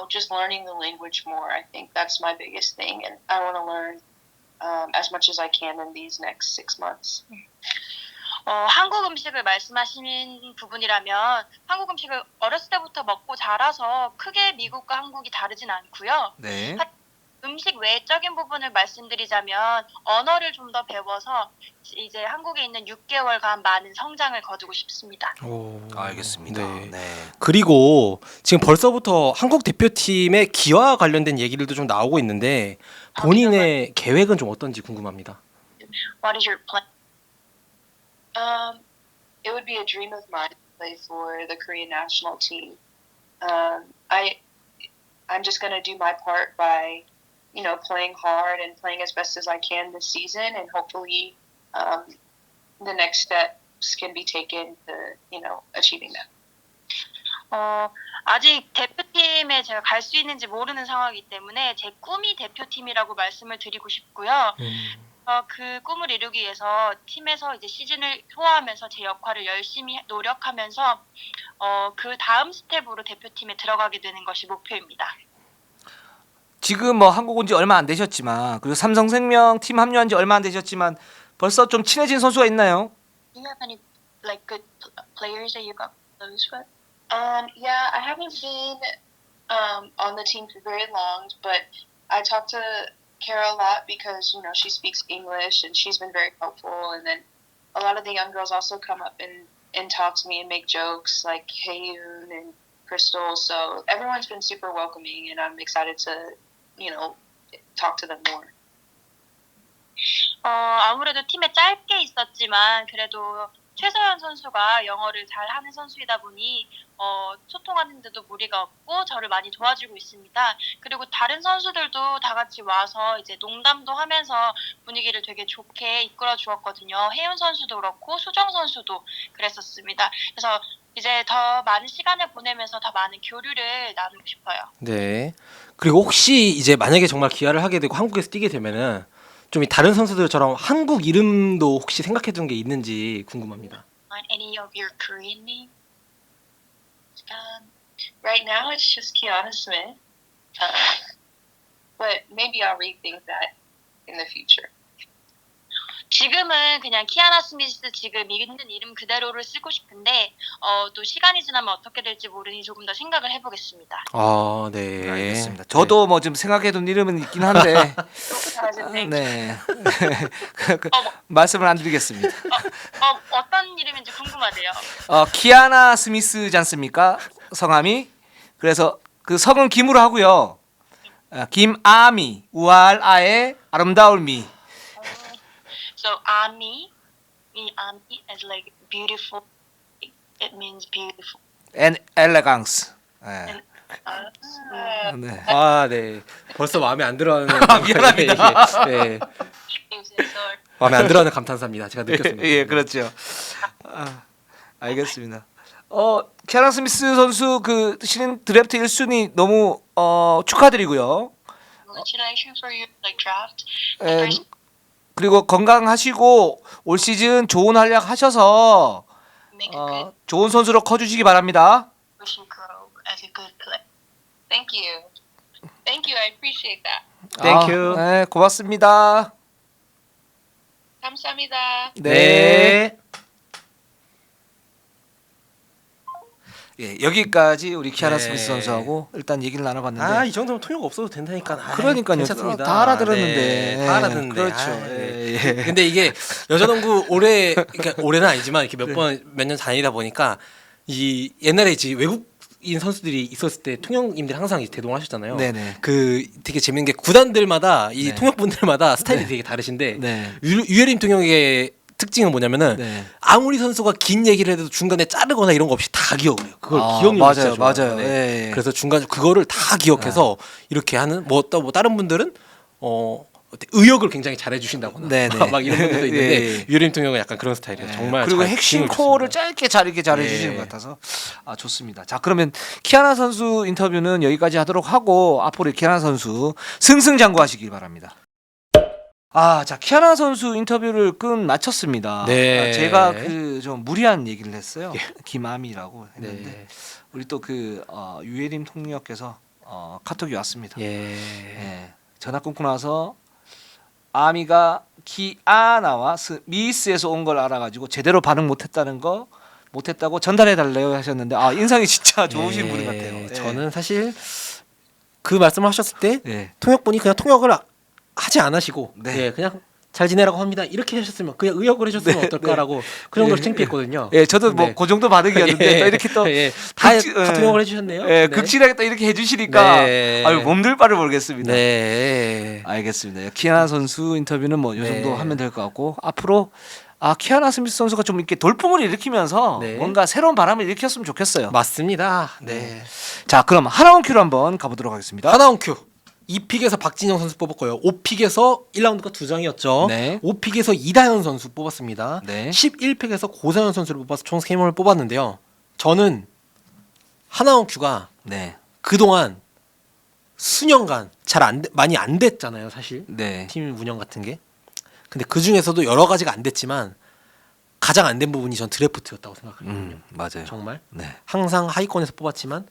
just learning the language more. I think that's my biggest thing, and I want to learn as much as I can in these next 6 months. 한국 음식을 말씀하시는 부분이라면 한국 음식을 어렸을 때부터 먹고 자라서 크게 미국과 한국이 다르진 않고요. 네. 음식 외적인 부분을 말씀드리자면 언어를 좀 더 배워서 이제 한국에 있는 6개월간 많은 성장을 거두고 싶습니다. 알겠습니다. 네. 네. 그리고 지금 벌써부터 한국 대표팀의 기와 관련된 얘기들도 좀 나오고 있는데 본인의 계획은 좀 어떤지 궁금합니다. What is your plan? It would be a dream of mine to play for the Korean national team. I'm just going to do my part by playing hard and playing as best as I can this season, and hopefully the next steps can be taken to, achieving that. 아직 대표팀에 제가 갈 수 있는지 모르는 상황이기 때문에 제 꿈이 대표팀이라고 말씀을 드리고 싶고요. 그 꿈을 이루기 위해서 팀에서 이제 시즌을 소화하면서 제 역할을 열심히 노력하면서 그 다음 스텝으로 대표팀에 들어가게 되는 것이 목표입니다. 지금 뭐 한국 온 지 얼마 안 되셨지만 그리고 삼성생명 팀 합류한 지 얼마 안 되셨지만 벌써 좀 친해진 선수가 있나요? Do you have any like good players that you got close with? Yeah, I haven't been on the team for very long, but I talk to Kara a lot because you know she speaks English and she's been very helpful. And then a lot of the young girls also come up and talk to me and make jokes like Hayoon and Crystal. So everyone's been super welcoming, and I'm excited to you know talk to them more. 아무래도 팀에 짧게 있었지만 그래도 최서연 선수가 영어를 잘 하는 선수이다 보니 소통하는 데도 무리가 없고 저를 많이 도와주고 있습니다. 그리고 다른 선수들도 다 같이 와서 이제 농담도 하면서 분위기를 되게 좋게 이끌어 주었거든요. 혜윤 선수도 그렇고 수정 선수도 그랬었습니다. 그래서 이제 더 많은 시간을 보내면서 더 많은 교류를 나누고 싶어요. 네. 그리고 혹시 이제 만약에 정말 기아를 하게 되고 한국에서 뛰게 되면은 좀 이 다른 선수들처럼 한국 이름도 혹시 생각해둔 게 있는지 궁금합니다. Any of your Korean names? Right now it's just Kiana Smith, but maybe I'll rethink that in the future. 지금은 그냥 키아나 스미스 지금 있는 이름 그대로를 쓰고 싶은데 또 시간이 지나면 어떻게 될지 모르니 조금 더 생각을 해보겠습니다. 아, 네. 알겠습니다. 저도 뭐 좀 생각해둔 이름은 있긴 한데 잘하셨네. 네 말씀을 안 드리겠습니다. 어떤 이름인지 궁금하대요. 키아나 스미스지 않습니까? 성함이. 그래서 그 성은 김으로 하고요. 김아미 우알아의 아름다울 미. So Ami is like beautiful. It means beautiful. and elegance. 네. 네. 아, 네. 벌써 마음에 안 들어하는 미안합니다. 네. So 마음에 안 들어하는 감탄사입니다. 제가 느꼈습니다. 예, 그렇죠. 알겠습니다. 키아나 스미스 선수 그 신인 드래프트 1순위 너무 축하드리고요. congratulations for your like draft. 그리고 건강하시고 올 시즌 좋은 활약 하셔서 Make a good 좋은 선수로 커주시기 바랍니다. push and grow as a good player. Thank you. Thank you. I appreciate that. Thank you. 네, 고맙습니다. 감사합니다. 네. 예, 여기까지 우리 키아나 네. 스미스 선수하고 일단 얘기를 나눠봤는데. 아, 이 정도면 통역 없어도 된다니까. 그러니까요. 괜찮습니다. 다 알아들었는데. 네, 다 알아듣는데. 그렇죠. 네. 예. 근데 이게 여자농구 그러니까 올해는 아니지만 이렇게 몇 년 다니다 보니까 이 옛날에 이제 외국인 선수들이 있었을 때 통역님들이 항상 이제 대동을 하셨잖아요. 네네. 그 되게 재밌는 게 구단들마다 이 네. 통역분들마다 스타일이 되게 다르신데 네. 유예림 통역의 특징은 뭐냐면은 네. 아무리 선수가 긴 얘기를 해도 중간에 자르거나 이런 거 없이 다 기억을 해요. 그걸 기억력이 맞아요, 진짜 좋아요. 맞아요. 네. 예, 예. 그래서 중간 그거를 다 기억해서 이렇게 하는 뭐 다른 분들은 의역을 굉장히 잘해 주신다거나 네네. 막 이런 분들도 있는데 예, 예. 유예림 통역은 약간 그런 스타일이에요. 정말 그리고 잘 핵심 기억을 코어를 좋습니다. 짧게 잘게 잘해주시는 예. 것 같아서 좋습니다. 자, 그러면 키아나 선수 인터뷰는 여기까지 하도록 하고 앞으로 키아나 선수 승승장구하시길 바랍니다. 자, 키아나 선수 인터뷰를 마쳤습니다. 네. 제가 그 좀 무리한 얘기를 했어요. 김아미라고 했는데 네. 우리 또 그 유예림 통역께서 카톡이 왔습니다. 예. 예. 전화 끊고 나서 아미가 키아나와 미스에서 온 걸 알아가지고 제대로 반응 못했다고 전달해 달래요 하셨는데 인상이 진짜 좋으신 예. 분 같아요. 예. 저는 사실 그 말씀을 하셨을 때 예. 통역분이 그냥 통역을 하지 않으시고 네. 예, 그냥 잘 지내라고 합니다. 이렇게 하셨으면 그냥 의역을 해줬으면 네, 어떨까라고 그 정도로 예. 창피했거든요. 예, 저도 뭐 네. 그 정도 반응이었는데 또 이렇게 또 예, 다 극치- 통역을 해주셨네요. 예, 네. 극진하게 또 이렇게 해주시니까 네. 몸둘 바를 모르겠습니다. 네. 알겠습니다. 키아나 선수 인터뷰는 뭐 이 네. 정도 하면 될 것 같고 앞으로 키아나 스미스 선수가 좀 이렇게 돌풍을 일으키면서 네. 뭔가 새로운 바람을 일으켰으면 좋겠어요. 맞습니다. 네. 자, 그럼 하나원 큐로 한번 가보도록 하겠습니다. 하나원 큐. 2픽에서 박진영 선수 뽑았고요. 5픽에서 1라운드가 2장이었죠. 네. 5픽에서 이다현 선수 뽑았습니다. 네. 11픽에서 고서현 선수를 뽑아서 총 3명을 뽑았는데요. 저는 하나원 큐가 네, 그동안 수년간 많이 안 됐잖아요, 사실. 네, 팀 운영 같은 게. 근데 그 중에서도 여러 가지가 안 됐지만 가장 안 된 부분이 전 드래프트였다고 생각해요. 맞아요. 정말. 네, 항상 하위권에서 뽑았지만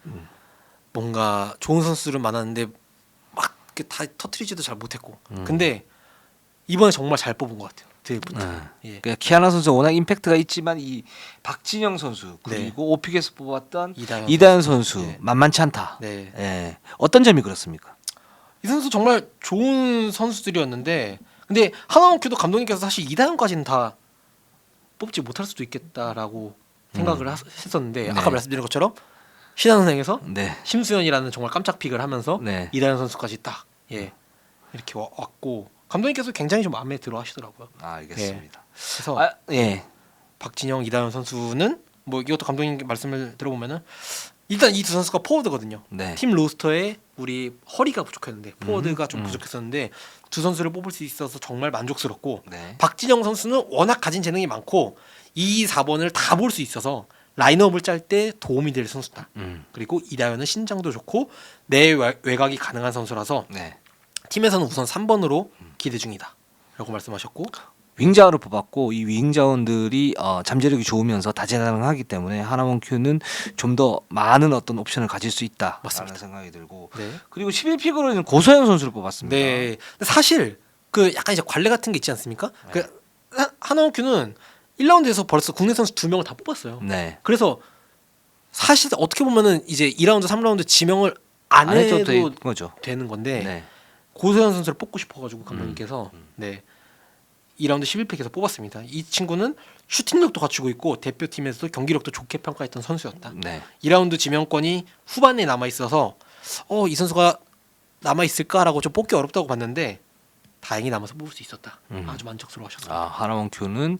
뭔가 좋은 선수들은 많았는데 막 그렇게 다 터트리지도 잘 못했고. 근데 이번에 정말 잘 뽑은 것 같아요. 드래프트. 예. 그러니까 키아나 선수 워낙 임팩트가 있지만 이 박진영 선수 네. 그리고 오픽에서 뽑았던 이다현 이다현 선수 네. 만만치 않다. 네. 예. 어떤 점이 그렇습니까? 이 선수 정말 좋은 선수들이었는데 근데 하나원큐도 감독님께서 사실 이다현까지는 다 뽑지 못할 수도 있겠다라고 생각을 했었는데 아까 네. 말씀드린 것처럼 신한은행에서 네. 심수현이라는 정말 깜짝 픽을 하면서 네. 이다현 선수까지 딱 이렇게 왔고 감독님께서 굉장히 좀 마음에 들어 하시더라고요. 알겠습니다. 그래서 아, 예. 박진영, 이다현 선수는 뭐 이것도 감독님 말씀을 들어보면은 일단 이 두 선수가 포워드거든요. 네. 팀 로스터에 우리 허리가 부족했는데 포워드가 좀 부족했었는데 두 선수를 뽑을 수 있어서 정말 만족스럽고 네. 박진영 선수는 워낙 가진 재능이 많고 2, 4번을 다 볼 수 있어서 라인업을 짤 때 도움이 될 선수다. 그리고 이다현은 신장도 좋고 내 외곽이 가능한 선수라서 네. 팀에서는 우선 3번으로 기대 중이다. 라고 말씀하셨고 윙자원을 뽑았고 이 윙자원들이 잠재력이 좋으면서 다재다능하기 때문에 하나원 큐는 좀 더 많은 어떤 옵션을 가질 수 있다라는 맞습니다. 생각이 들고 네. 그리고 11픽으로는 고소영 선수를 뽑았습니다. 네. 근데 사실 그 약간 이제 관례 같은 게 있지 않습니까? 그 하나원큐는 1라운드에서 벌써 국내 선수 2명을 다 뽑았어요. 네. 그래서 사실 어떻게 보면은 이제 2라운드, 3라운드 지명을 안 안 해도 해도 되는 거죠. 되는 건데 네. 고소현 선수를 뽑고 싶어가지고 감독님께서 네 2라운드 11픽에서 뽑았습니다. 이 친구는 슈팅력도 갖추고 있고 대표팀에서도 경기력도 좋게 평가했던 선수였다. 네. 2라운드 지명권이 후반에 남아 있어서 이 선수가 남아 있을까라고 좀 뽑기 어렵다고 봤는데 다행히 남아서 뽑을 수 있었다. 아주 만족스러워하셨습니다. 하나원 큐는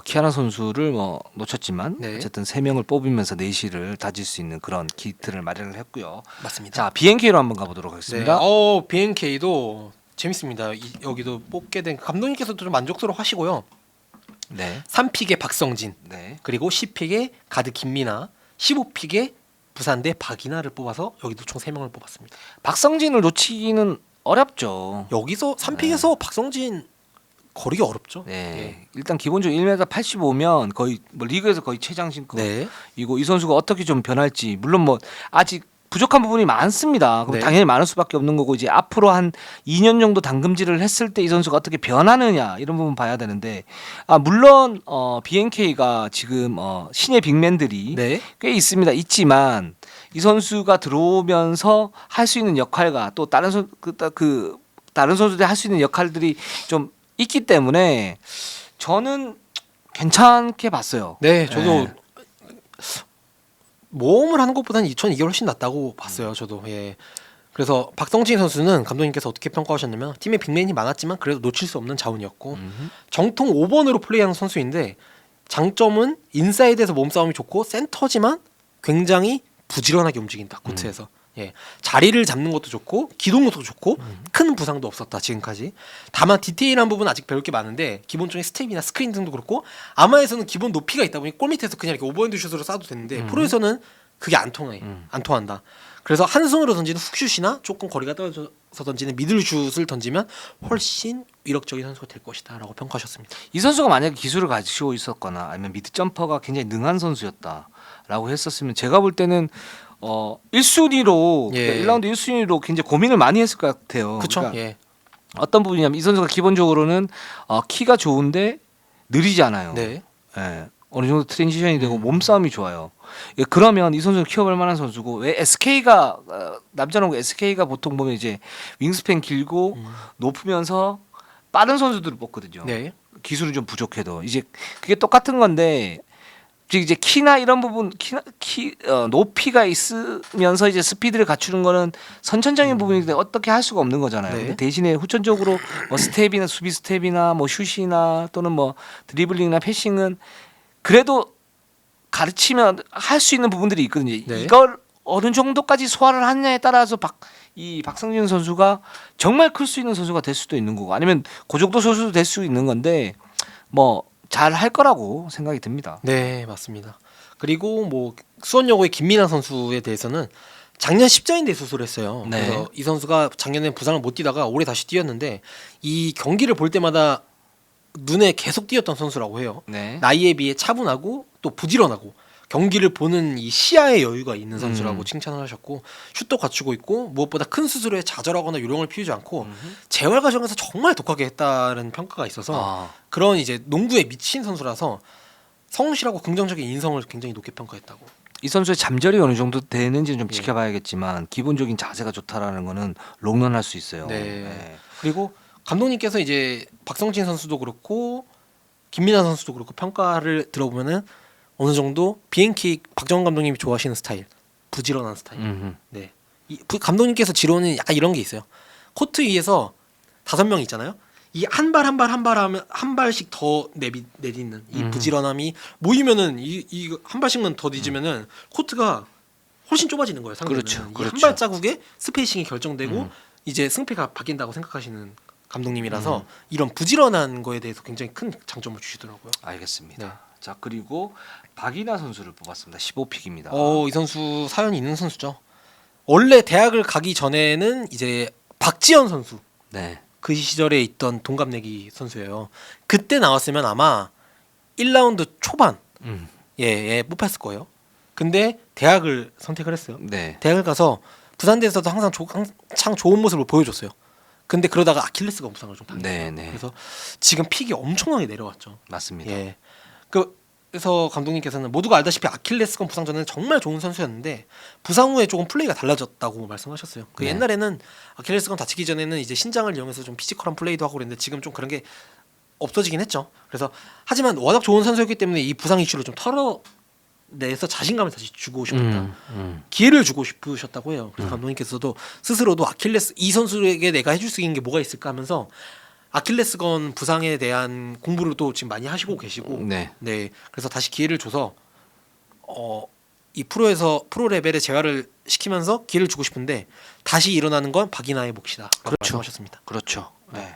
키아나 선수를 뭐 놓쳤지만 네. 어쨌든 3명을 뽑으면서 내실을 다질 수 있는 그런 기틀을 마련을 했고요. 맞습니다. 자, BNK로 한번 가보도록 하겠습니다. 네. BNK도 재밌습니다. 여기도 뽑게 된 감독님께서도 좀 만족스러워 하시고요. 네. 3픽에 박성진, 네. 그리고 10픽에 가드 김민아, 15픽에 부산대 박이나를 뽑아서 여기도 총 3명을 뽑았습니다. 박성진을 놓치기는 어렵죠. 여기서 3픽에서 박성진 거리기 어렵죠. 네. 일단 기본적으로 1m 85면 거의 뭐 리그에서 거의 최장신급. 네. 이고 이 선수가 어떻게 좀 변할지 물론 뭐 아직 부족한 부분이 많습니다. 그럼 네. 당연히 많을 수밖에 없는 거고 이제 앞으로 한 2년 정도 담금질을 했을 때 이 선수가 어떻게 변하느냐 이런 부분 봐야 되는데 물론 BNK가 지금 신예 빅맨들이 네. 꽤 있지만 이 선수가 들어오면서 할 수 있는 역할과 또 다른 다른 선수들이 할 수 있는 역할들이 좀 있기 때문에 저는 괜찮게 봤어요. 네, 저도 네. 모험을 하는 것보다는 전 이게 훨씬 낫다고 봤어요. 저도. 예. 그래서 박성진 선수는 감독님께서 어떻게 평가하셨냐면 팀에 빅맨이 많았지만 그래도 놓칠 수 없는 자원이었고 정통 5번으로 플레이하는 선수인데 장점은 인사이드에서 몸싸움이 좋고 센터지만 굉장히 부지런하게 움직인다 코트에서. 예. 자리를 잡는 것도 좋고 기동력도 좋고 큰 부상도 없었다 지금까지. 다만 디테일한 부분은 아직 배울 게 많은데 기본적인 스텝이나 스크린 등도 그렇고 아마에서는 기본 높이가 있다 보니 골 밑에서 그냥 이렇게 오버핸드 슛으로 쏴도 되는데 프로에서는 그게 안 통한다. 그래서 한 손으로 던지는 훅슛이나 조금 거리가 떨어져서 던지는 미들슛을 던지면 훨씬 위력적인 선수가 될 것이다라고 평가하셨습니다. 이 선수가 만약에 기술을 가지고 있었거나 아니면 미드 점퍼가 굉장히 능한 선수였다라고 했었으면 제가 볼 때는 1순위로 예. 1라운드 1순위로 굉장히 고민을 많이 했을 것 같아요. 그렇죠. 그러니까 예. 어떤 부분이냐면 이 선수가 기본적으로는 키가 좋은데 느리지 않아요. 네. 예. 어느 정도 트랜지션이 되고 몸싸움이 좋아요. 예, 그러면 이 선수는 키워볼 만한 선수고 왜 SK가 남자농구 SK가 보통 보면 이제 윙스팬 길고 높으면서 빠른 선수들을 뽑거든요. 네. 기술은 좀 부족해도 이제 그게 똑같은 건데 이제 키나 이런 부분 높이가 있으면서 이제 스피드를 갖추는 거는 선천적인 부분인데 어떻게 할 수가 없는 거잖아요. 네. 근데 대신에 후천적으로 뭐 스텝이나 수비 스텝이나 뭐 슛이나 또는 뭐 드리블링이나 패싱은 그래도 가르치면 할 수 있는 부분들이 있거든요. 네. 이걸 어느 정도까지 소화를 하느냐에 따라서 박성진 선수가 정말 클 수 있는 선수가 될 수도 있는 거고 아니면 그 정도 선수도 될 수 있는 건데 뭐 잘 할 거라고 생각이 듭니다. 네, 맞습니다. 그리고 뭐 수원여고의 김민아 선수에 대해서는 작년 십자인대 수술을 했어요. 네. 그래서 이 선수가 작년에 부상을 못 뛰다가 올해 다시 뛰었는데 이 경기를 볼 때마다 눈에 계속 띄었던 선수라고 해요. 네. 나이에 비해 차분하고 또 부지런하고 경기를 보는 이 시야의 여유가 있는 선수라고 음. 칭찬을 하셨고 슛도 갖추고 있고 무엇보다 큰 수술에 좌절하거나 요령을 피우지 않고 재활 과정에서 정말 독하게 했다는 평가가 있어서 아, 그런 이제 농구에 미친 선수라서 성실하고 긍정적인 인성을 굉장히 높게 평가했다고. 이 선수의 잠재력이 어느 정도 되는지는 좀 예. 지켜봐야겠지만 기본적인 자세가 좋다라는 거는 롱런할 수 있어요. 네. 그리고 감독님께서 이제 박성진 선수도 그렇고 김민환 선수도 그렇고 평가를 들어보면은 어느 정도 BNK 박정원 감독님이 좋아하시는 스타일, 부지런한 스타일. 음흠. 네. 감독님께서 지로는 약간 이런 게 있어요. 코트 위에서 5명 있잖아요. 이 한 발 한 발 한 발 하면 한 발씩 더 내딛는 이 부지런함이 모이면은 이 한 발씩만 더 뒤지면은 코트가 훨씬 좁아지는 거예요. 상대는. 그렇죠, 이 그렇죠. 한 발자국에 스페이싱이 결정되고 이제 승패가 바뀐다고 생각하시는 감독님이라서 이런 부지런한 거에 대해서 굉장히 큰 장점을 주시더라고요. 알겠습니다. 네. 자 그리고 박이나 선수를 뽑았습니다. 15픽입니다. 이 선수 사연이 있는 선수죠. 원래 대학을 가기 전에는 이제 박지현 선수 네. 그 시절에 있던 동갑내기 선수예요. 그때 나왔으면 아마 1라운드 초반 음. 예 뽑혔을 거예요. 근데 대학을 선택을 했어요. 네. 대학을 가서 부산대에서도 항상 좋은 모습을 보여줬어요. 근데 그러다가 아킬레스건 부상을 좀 당했어요. 네, 네. 그래서 지금 픽이 엄청나게 내려왔죠. 맞습니다. 예. 그래서 감독님께서는 모두가 알다시피 아킬레스건 부상 전에는 정말 좋은 선수였는데 부상 후에 조금 플레이가 달라졌다고 말씀하셨어요. 그 네. 옛날에는 아킬레스건 다치기 전에는 이제 신장을 이용해서 좀 피지컬한 플레이도 하고 그랬는데 지금 좀 그런 게 없어지긴 했죠. 그래서 하지만 워낙 좋은 선수였기 때문에 이 부상 이슈를 좀 털어내서 자신감을 다시 주고 싶었다. 기회를 주고 싶으셨다고 해요. 그래서 감독님께서도 스스로도 이 선수에게 내가 해줄 수 있는 게 뭐가 있을까 하면서 아킬레스건 부상에 대한 공부를 또 지금 많이 하시고 계시고 네. 네 그래서 다시 기회를 줘서 이 프로 레벨에 재활을 시키면서 기회를 주고 싶은데 다시 일어나는 건 박이나의 몫이다. 그렇죠. 말씀하셨습니다. 그렇죠. 네.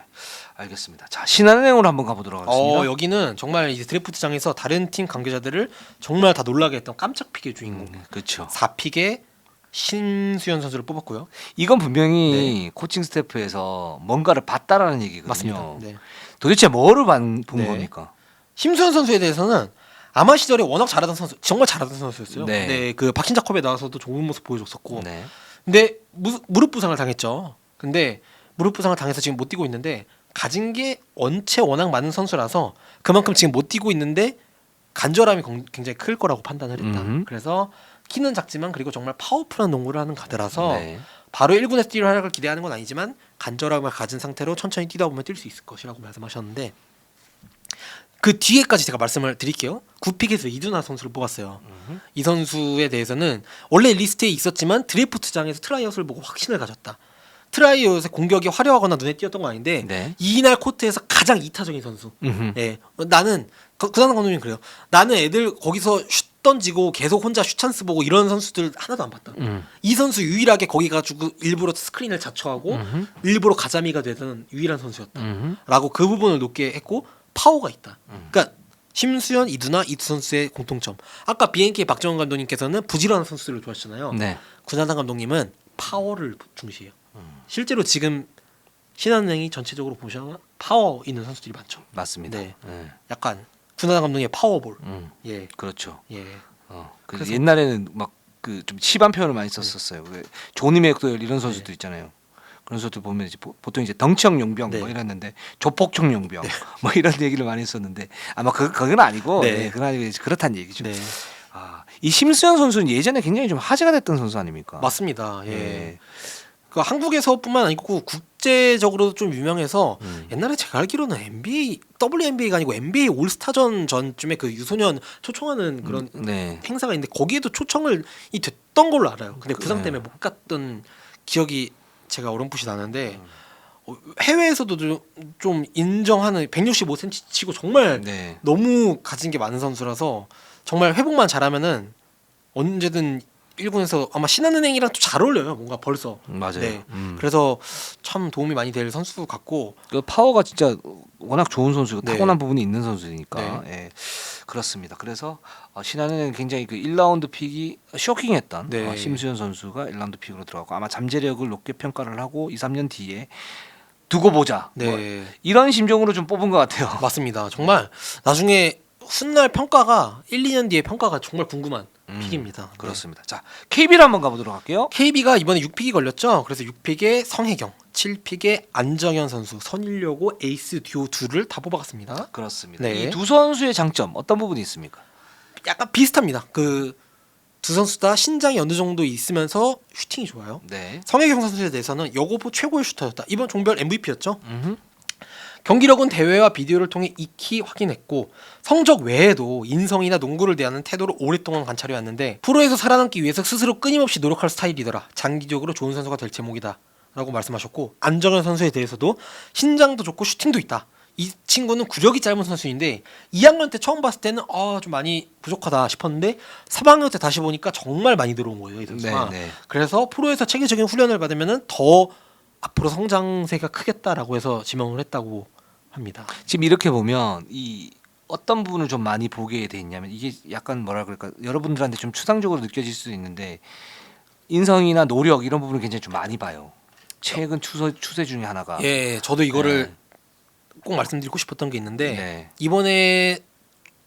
알겠습니다. 자 신한은행으로 한번 가보도록 하겠습니다. 여기는 정말 이제 드래프트장에서 다른 팀 관계자들을 정말 다 놀라게 했던 깜짝 픽의 주인공 그렇죠. 4픽의 신수현 선수를 뽑았고요. 이건 분명히 코칭 스태프에서 뭔가를 봤다라는 얘기거든요. 맞습니다. 네. 도대체 뭐를 본 네. 겁니까? 심수현 선수에 대해서는 아마 시절에 워낙 잘하던 선수, 정말 잘하던 선수였어요. 네. 네, 그 박신자컵에 나와서도 좋은 모습 보여줬었고. 네. 근데 무릎 부상을 당했죠. 근데 무릎 부상을 당해서 지금 못 뛰고 있는데 가진 게 원체 워낙 많은 선수라서 그만큼 지금 못 뛰고 있는데 간절함이 굉장히 클 거라고 판단을 했다. 그래서 키는 작지만 그리고 정말 파워풀한 농구를 하는 가드라서 네. 바로 1군에서 뛸 활약을 기대하는 건 아니지만 간절함을 가진 상태로 천천히 뛰다 보면 뛸 수 있을 것이라고 말씀하셨는데 그 뒤에까지 제가 말씀을 드릴게요. 9픽에서 이두나 선수를 뽑았어요. 이 선수에 대해서는 원래 리스트에 있었지만 드래프트장에서 트라이아웃을 보고 확신을 가졌다. 트라이아웃의 공격이 화려하거나 눈에 띄었던 건 아닌데 네. 이날 코트에서 가장 이타적인 선수. 예, 나는 구단 감독님 그래요. 나는 애들 거기서 슛 던지고 계속 혼자 슛 찬스 보고 이런 선수들 하나도 안 봤다. 이 선수 유일하게 거기 가지고 일부러 스크린을 자처하고 일부러 가자미가 되던 유일한 선수였다. 라고 그 부분을 높게 했고 파워가 있다. 그러니까 심수현, 이두나 이 두 선수의 공통점. 아까 BNK 박정원 감독님께서는 부지런한 선수들을 좋아하시잖아요. 네. 구나단 감독님은 파워를 중시해요. 실제로 지금 신한은행이 전체적으로 보시면 파워 있는 선수들이 많죠. 맞습니다. 네. 네. 약간 구나단 감독의 파워볼. 예, 그렇죠. 예. 그래서 옛날에는 막 그 좀 심한 표현을 많이 썼었어요. 조니 맥도웰 이런 선수도 있잖아요. 그런 선수들 보면 이제 보통 이제 덩치형 용병 네. 뭐 이랬는데 조폭총 용병 뭐 이런 얘기를 많이 했었는데 아마 그건 아니고 네. 네, 그건 아니고 그렇다는 얘기죠. 네. 이 심수현 선수는 예전에 굉장히 좀 화제가 됐던 선수 아닙니까? 맞습니다. 예. 예. 그 한국에서뿐만 아니고 국제적으로도 좀 유명해서 옛날에 제가 알기로는 WNBA가 아니고 NBA 올스타전 전쯤에 그 유소년 초청하는 그런 네. 행사가 있는데 거기에도 초청을 됐던 걸로 알아요. 근데 부상 네. 때문에 못 갔던 기억이 제가 어렴풋이 나는데 해외에서도 좀 인정하는 165cm 치고 정말 네. 너무 가진 게 많은 선수라서 정말 회복만 잘하면은 언제든 1군에서 아마 신한은행이랑 또 잘 어울려요. 뭔가 벌써. 맞아요. 네. 그래서 참 도움이 많이 될 선수 같고 그 파워가 진짜 워낙 좋은 선수고 네. 타고난 부분이 있는 선수니까 예. 그렇습니다. 그래서 신한은행 굉장히 그 1라운드 픽이 쇼킹했던 네. 심수현 선수가 1라운드 픽으로 들어가고 아마 잠재력을 높게 평가를 하고 2, 3년 뒤에 두고 보자. 네. 뭐 이런 심정으로 좀 뽑은 것 같아요. 맞습니다. 정말 나중에 훗날 평가가 1, 2년 뒤에 평가가 정말 궁금한 픽입니다. 그렇습니다. 자, KB를 한번 가보도록 할게요. KB가 이번에 6픽이 걸렸죠. 그래서 6픽에 성혜경, 7픽에 안정현 선수, 선일여고 에이스 듀오 둘을 다 뽑아갔습니다. 그렇습니다. 네. 이 두 선수의 장점 어떤 부분이 있습니까? 약간 비슷합니다. 그 두 선수 다 신장이 어느 정도 있으면서 슈팅이 좋아요. 네. 성혜경 선수에 대해서는 여고부 최고의 슈터였다. 이번 종별 MVP였죠. 음흠. 경기력은 대회와 비디오를 통해 익히 확인했고 성적 외에도 인성이나 농구를 대하는 태도를 오랫동안 관찰해 왔는데 프로에서 살아남기 위해서 스스로 끊임없이 노력할 스타일이더라. 장기적으로 좋은 선수가 될 제목이다 라고 말씀하셨고 안정현 선수에 대해서도 신장도 좋고 슈팅도 있다. 이 친구는 구력이 짧은 선수인데 2학년 때 처음 봤을 때는 좀 많이 부족하다 싶었는데 3학년 때 다시 보니까 정말 많이 들어온 거예요 이 선수가. 네, 네. 그래서 프로에서 체계적인 훈련을 받으면 더 앞으로 성장세가 크겠다라고 해서 지명을 했다고 합니다. 지금 이렇게 보면 이 어떤 부분을 좀 많이 보게 돼 있냐면 이게 약간 뭐라 그럴까 여러분들한테 좀 추상적으로 느껴질 수도 있는데 인성이나 노력 이런 부분을 굉장히 좀 많이 봐요. 최근 추세 중에 하나가 예, 저도 이거를 네. 꼭 말씀드리고 싶었던 게 있는데 네. 이번에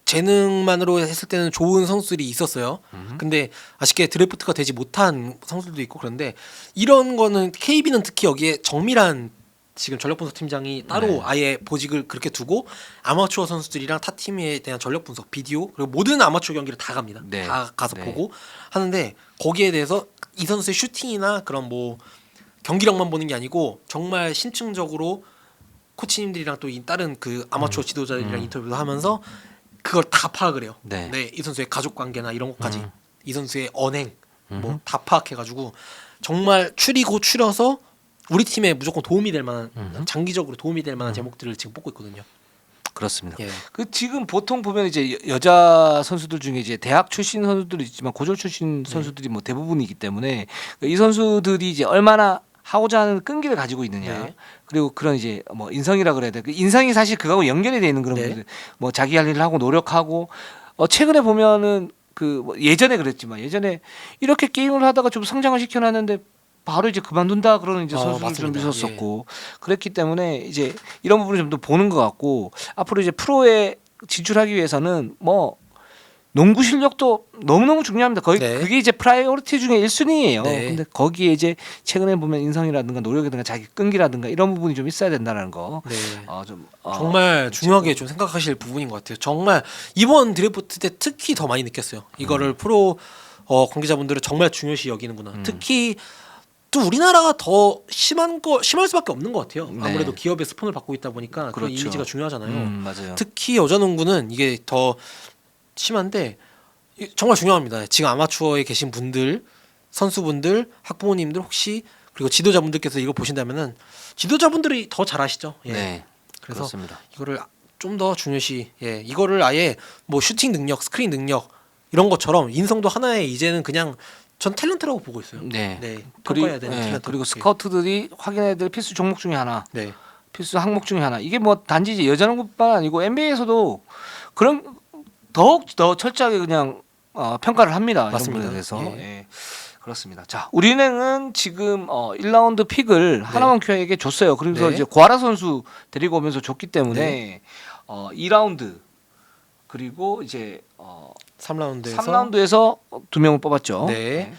재능만으로 했을 때는 좋은 선수들이 있었어요. 근데 아쉽게 드래프트가 되지 못한 선수들도 있고 그런데 이런 거는 KB는 특히 여기에 정밀한 지금 전력 분석 팀장이 따로 네. 아예 보직을 그렇게 두고 아마추어 선수들이랑 타 팀에 대한 전력 분석 비디오 그리고 모든 아마추어 경기를 다 갑니다. 네. 다 가서 네. 보고 하는데 거기에 대해서 이 선수의 슈팅이나 그런 뭐 경기력만 보는 게 아니고 정말 심층적으로 코치님들이랑 또 다른 그 아마추어 지도자들이랑 인터뷰도 하면서 그걸 다 파악을 해요. 네. 이 선수의 가족 관계나 이런 것까지 이 선수의 언행 뭐 다 파악해가지고 정말 추려서 우리 팀에 무조건 도움이 될 만한 장기적으로 도움이 될 만한 제목들을 지금 뽑고 있거든요. 그렇습니다. 예. 그 지금 보통 보면 이제 여자 선수들 중에 이제 대학 출신 선수들이 있지만 고졸 출신 선수들이 뭐 대부분이기 때문에 이 선수들이 이제 얼마나 하고자 하는 끈기를 가지고 있느냐. 네. 그리고 그런 이제 뭐 인성이라 그래야 돼. 그 인성이 사실 그거하고 연결이 돼 있는 그런 네. 분들. 뭐 자기 할 일을 하고 노력하고 최근에 보면은 그뭐 예전에 그랬지만 예전에 이렇게 게임을 하다가 좀 성장을 시켜놨는데 바로 이제 그만둔다 그러는 이제 선수들 좀 맞습니다. 있었었고 그랬기 때문에 이제 이런 부분을 좀 더 보는 것 같고 앞으로 이제 프로에 진출하기 위해서는 뭐 농구 실력도 너무너무 중요합니다. 거의 네. 그게 이제 프라이오리티 중에 1순위예요. 네. 근데 거기에 이제 최근에 보면 인성이라든가 노력이라든가 자기 끈기라든가 이런 부분이 좀 있어야 된다는 거. 네. 좀 정말 중요하게 좀 생각하실 부분인 것 같아요. 정말 이번 드래프트 때 특히 더 많이 느꼈어요. 이거를 프로 관계자분들은 정말 중요시 여기는구나. 특히 또 우리나라가 더 심할 수밖에 없는 것 같아요. 네. 아무래도 기업의 스폰을 받고 있다 보니까 그런 그렇죠. 이미지가 중요하잖아요. 맞아요. 특히 여자 농구는 이게 더 심한데 정말 중요합니다. 지금 아마추어에 계신 분들, 선수분들, 학부모님들 혹시 그리고 지도자분들께서 이거 보신다면은 지도자분들이 더 잘 아시죠. 예. 네. 그래서 그렇습니다. 이거를 좀 더 중요시 이거를 아예 뭐 슈팅 능력, 스크린 능력 이런 것처럼 인성도 하나의 이제는 그냥 전 탤런트라고 보고 있어요. 네. 평가해야 되는 탤런트. 그리고 스카우트들이 확인해야 될 필수 종목 중에 하나. 네. 필수 항목 중에 하나. 이게 뭐 단지 이제 여자 농구뿐만 아니고 NBA에서도 그런 더욱 더 철저하게 그냥 평가를 합니다. 맞습니다. 이런 부분에 대해서. 예. 예. 그렇습니다. 자, 우리은행은 지금 1라운드 픽을 하나만 큐에게 줬어요. 그래서 네. 이제 구하라 선수 데리고 오면서 줬기 때문에 2라운드 그리고 이제 3라운드에서 3라운드에서 2명을 뽑았죠. 네.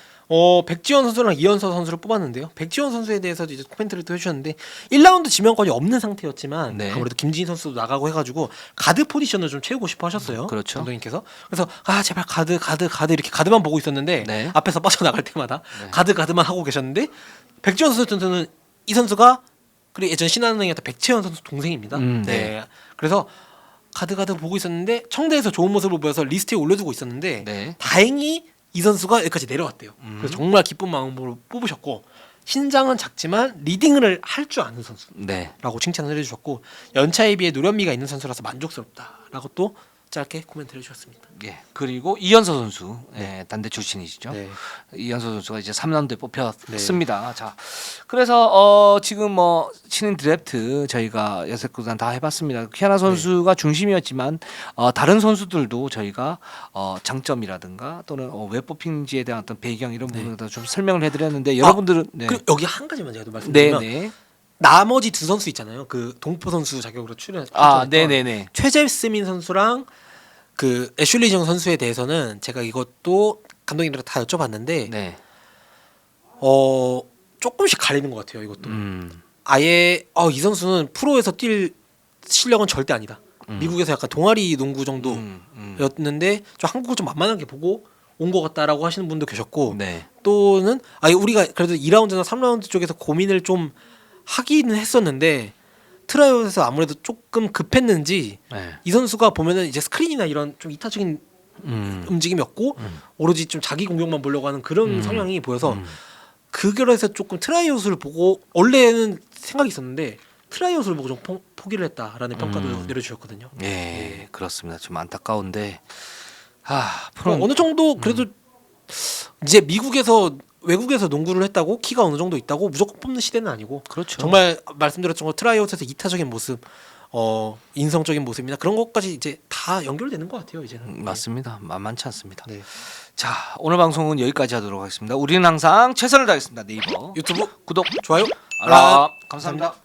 백지원 선수랑 이현서 선수를 뽑았는데요. 백지원 선수에 대해서도 이제 코멘트를 또 해주셨는데 1라운드 지명권이 없는 상태였지만 네. 아무래도 김진희 선수도 나가고 해가지고 가드 포지션을 좀 채우고 싶어 하셨어요. 그렇죠. 감독님께서. 그래서 제발 가드 이렇게 가드만 보고 있었는데 네. 앞에서 빠져나갈 때마다 가드만 하고 계셨는데 백지원 선수는 이 선수가 그리고 예전 신한은행이었던 백채원 선수 동생입니다. 네. 그래서 가드 보고 있었는데 청대에서 좋은 모습을 보여서 리스트에 올려두고 있었는데 네. 다행히 이 선수가 여기까지 내려왔대요. 그래서 정말 기쁜 마음으로 뽑으셨고 신장은 작지만 리딩을 할 줄 아는 선수라고 네. 칭찬을 해주셨고 연차에 비해 노련미가 있는 선수라서 만족스럽다라고 또 짧게 코멘트를 해주셨습니다. 예. 그리고 이현서 선수. 예, 단대 출신이시죠. 네. 이현서 선수가 이제 3라운드에 뽑혔습니다. 자, 그래서 지금 뭐 신인 드래프트 저희가 6구단 다 해봤습니다. 키아나 선수가 중심이었지만 다른 선수들도 저희가 장점이라든가 또는 왜 뽑힌지에 대한 어떤 배경 이런 부분을 좀 설명을 해드렸는데 여러분들은 그리고 여기 한 가지만 제가 또 네, 말씀드리면 네. 나머지 두 선수 있잖아요. 그 동포 선수 자격으로 출연했던 네네네. 최재스민 선수랑 그 애슐리 정 선수에 대해서는 제가 이것도 감독님들 다 여쭤봤는데 네. 조금씩 가리는 것 같아요. 이것도 아예 이 선수는 프로에서 뛸 실력은 절대 아니다. 미국에서 약간 동아리 농구 정도였는데 좀 한국을 좀 만만하게 보고 온 것 같다라고 하시는 분도 계셨고 네. 또는 우리가 그래도 2라운드나 3라운드 쪽에서 고민을 좀 하기는 했었는데 트라이얼에서 아무래도 조금 급했는지 네. 이 선수가 보면은 이제 스크린이나 이런 좀 이타적인 움직임이 없고 오로지 좀 자기 공격만 보려고 하는 그런 성향이 보여서 그 결에서 조금 트라이아웃을 보고 원래는 생각이 있었는데 트라이아웃을 보고 좀 포기를 했다라는 평가도 내려주셨거든요. 예, 그렇습니다. 좀 안타까운데 어느 정도 그래도 이제 외국에서 농구를 했다고 키가 어느 정도 있다고 무조건 뽑는 시대는 아니고 그렇죠. 정말 말씀드렸던 것 트라이아웃에서 이타적인 모습, 인성적인 모습이나 그런 것까지 이제 다 연결되는 것 같아요 이제는. 맞습니다. 만만치 않습니다. 네. 자, 오늘 방송은 여기까지 하도록 하겠습니다. 우리는 항상 최선을 다하겠습니다. 네이버 유튜브 구독, 좋아요, 알람 감사합니다.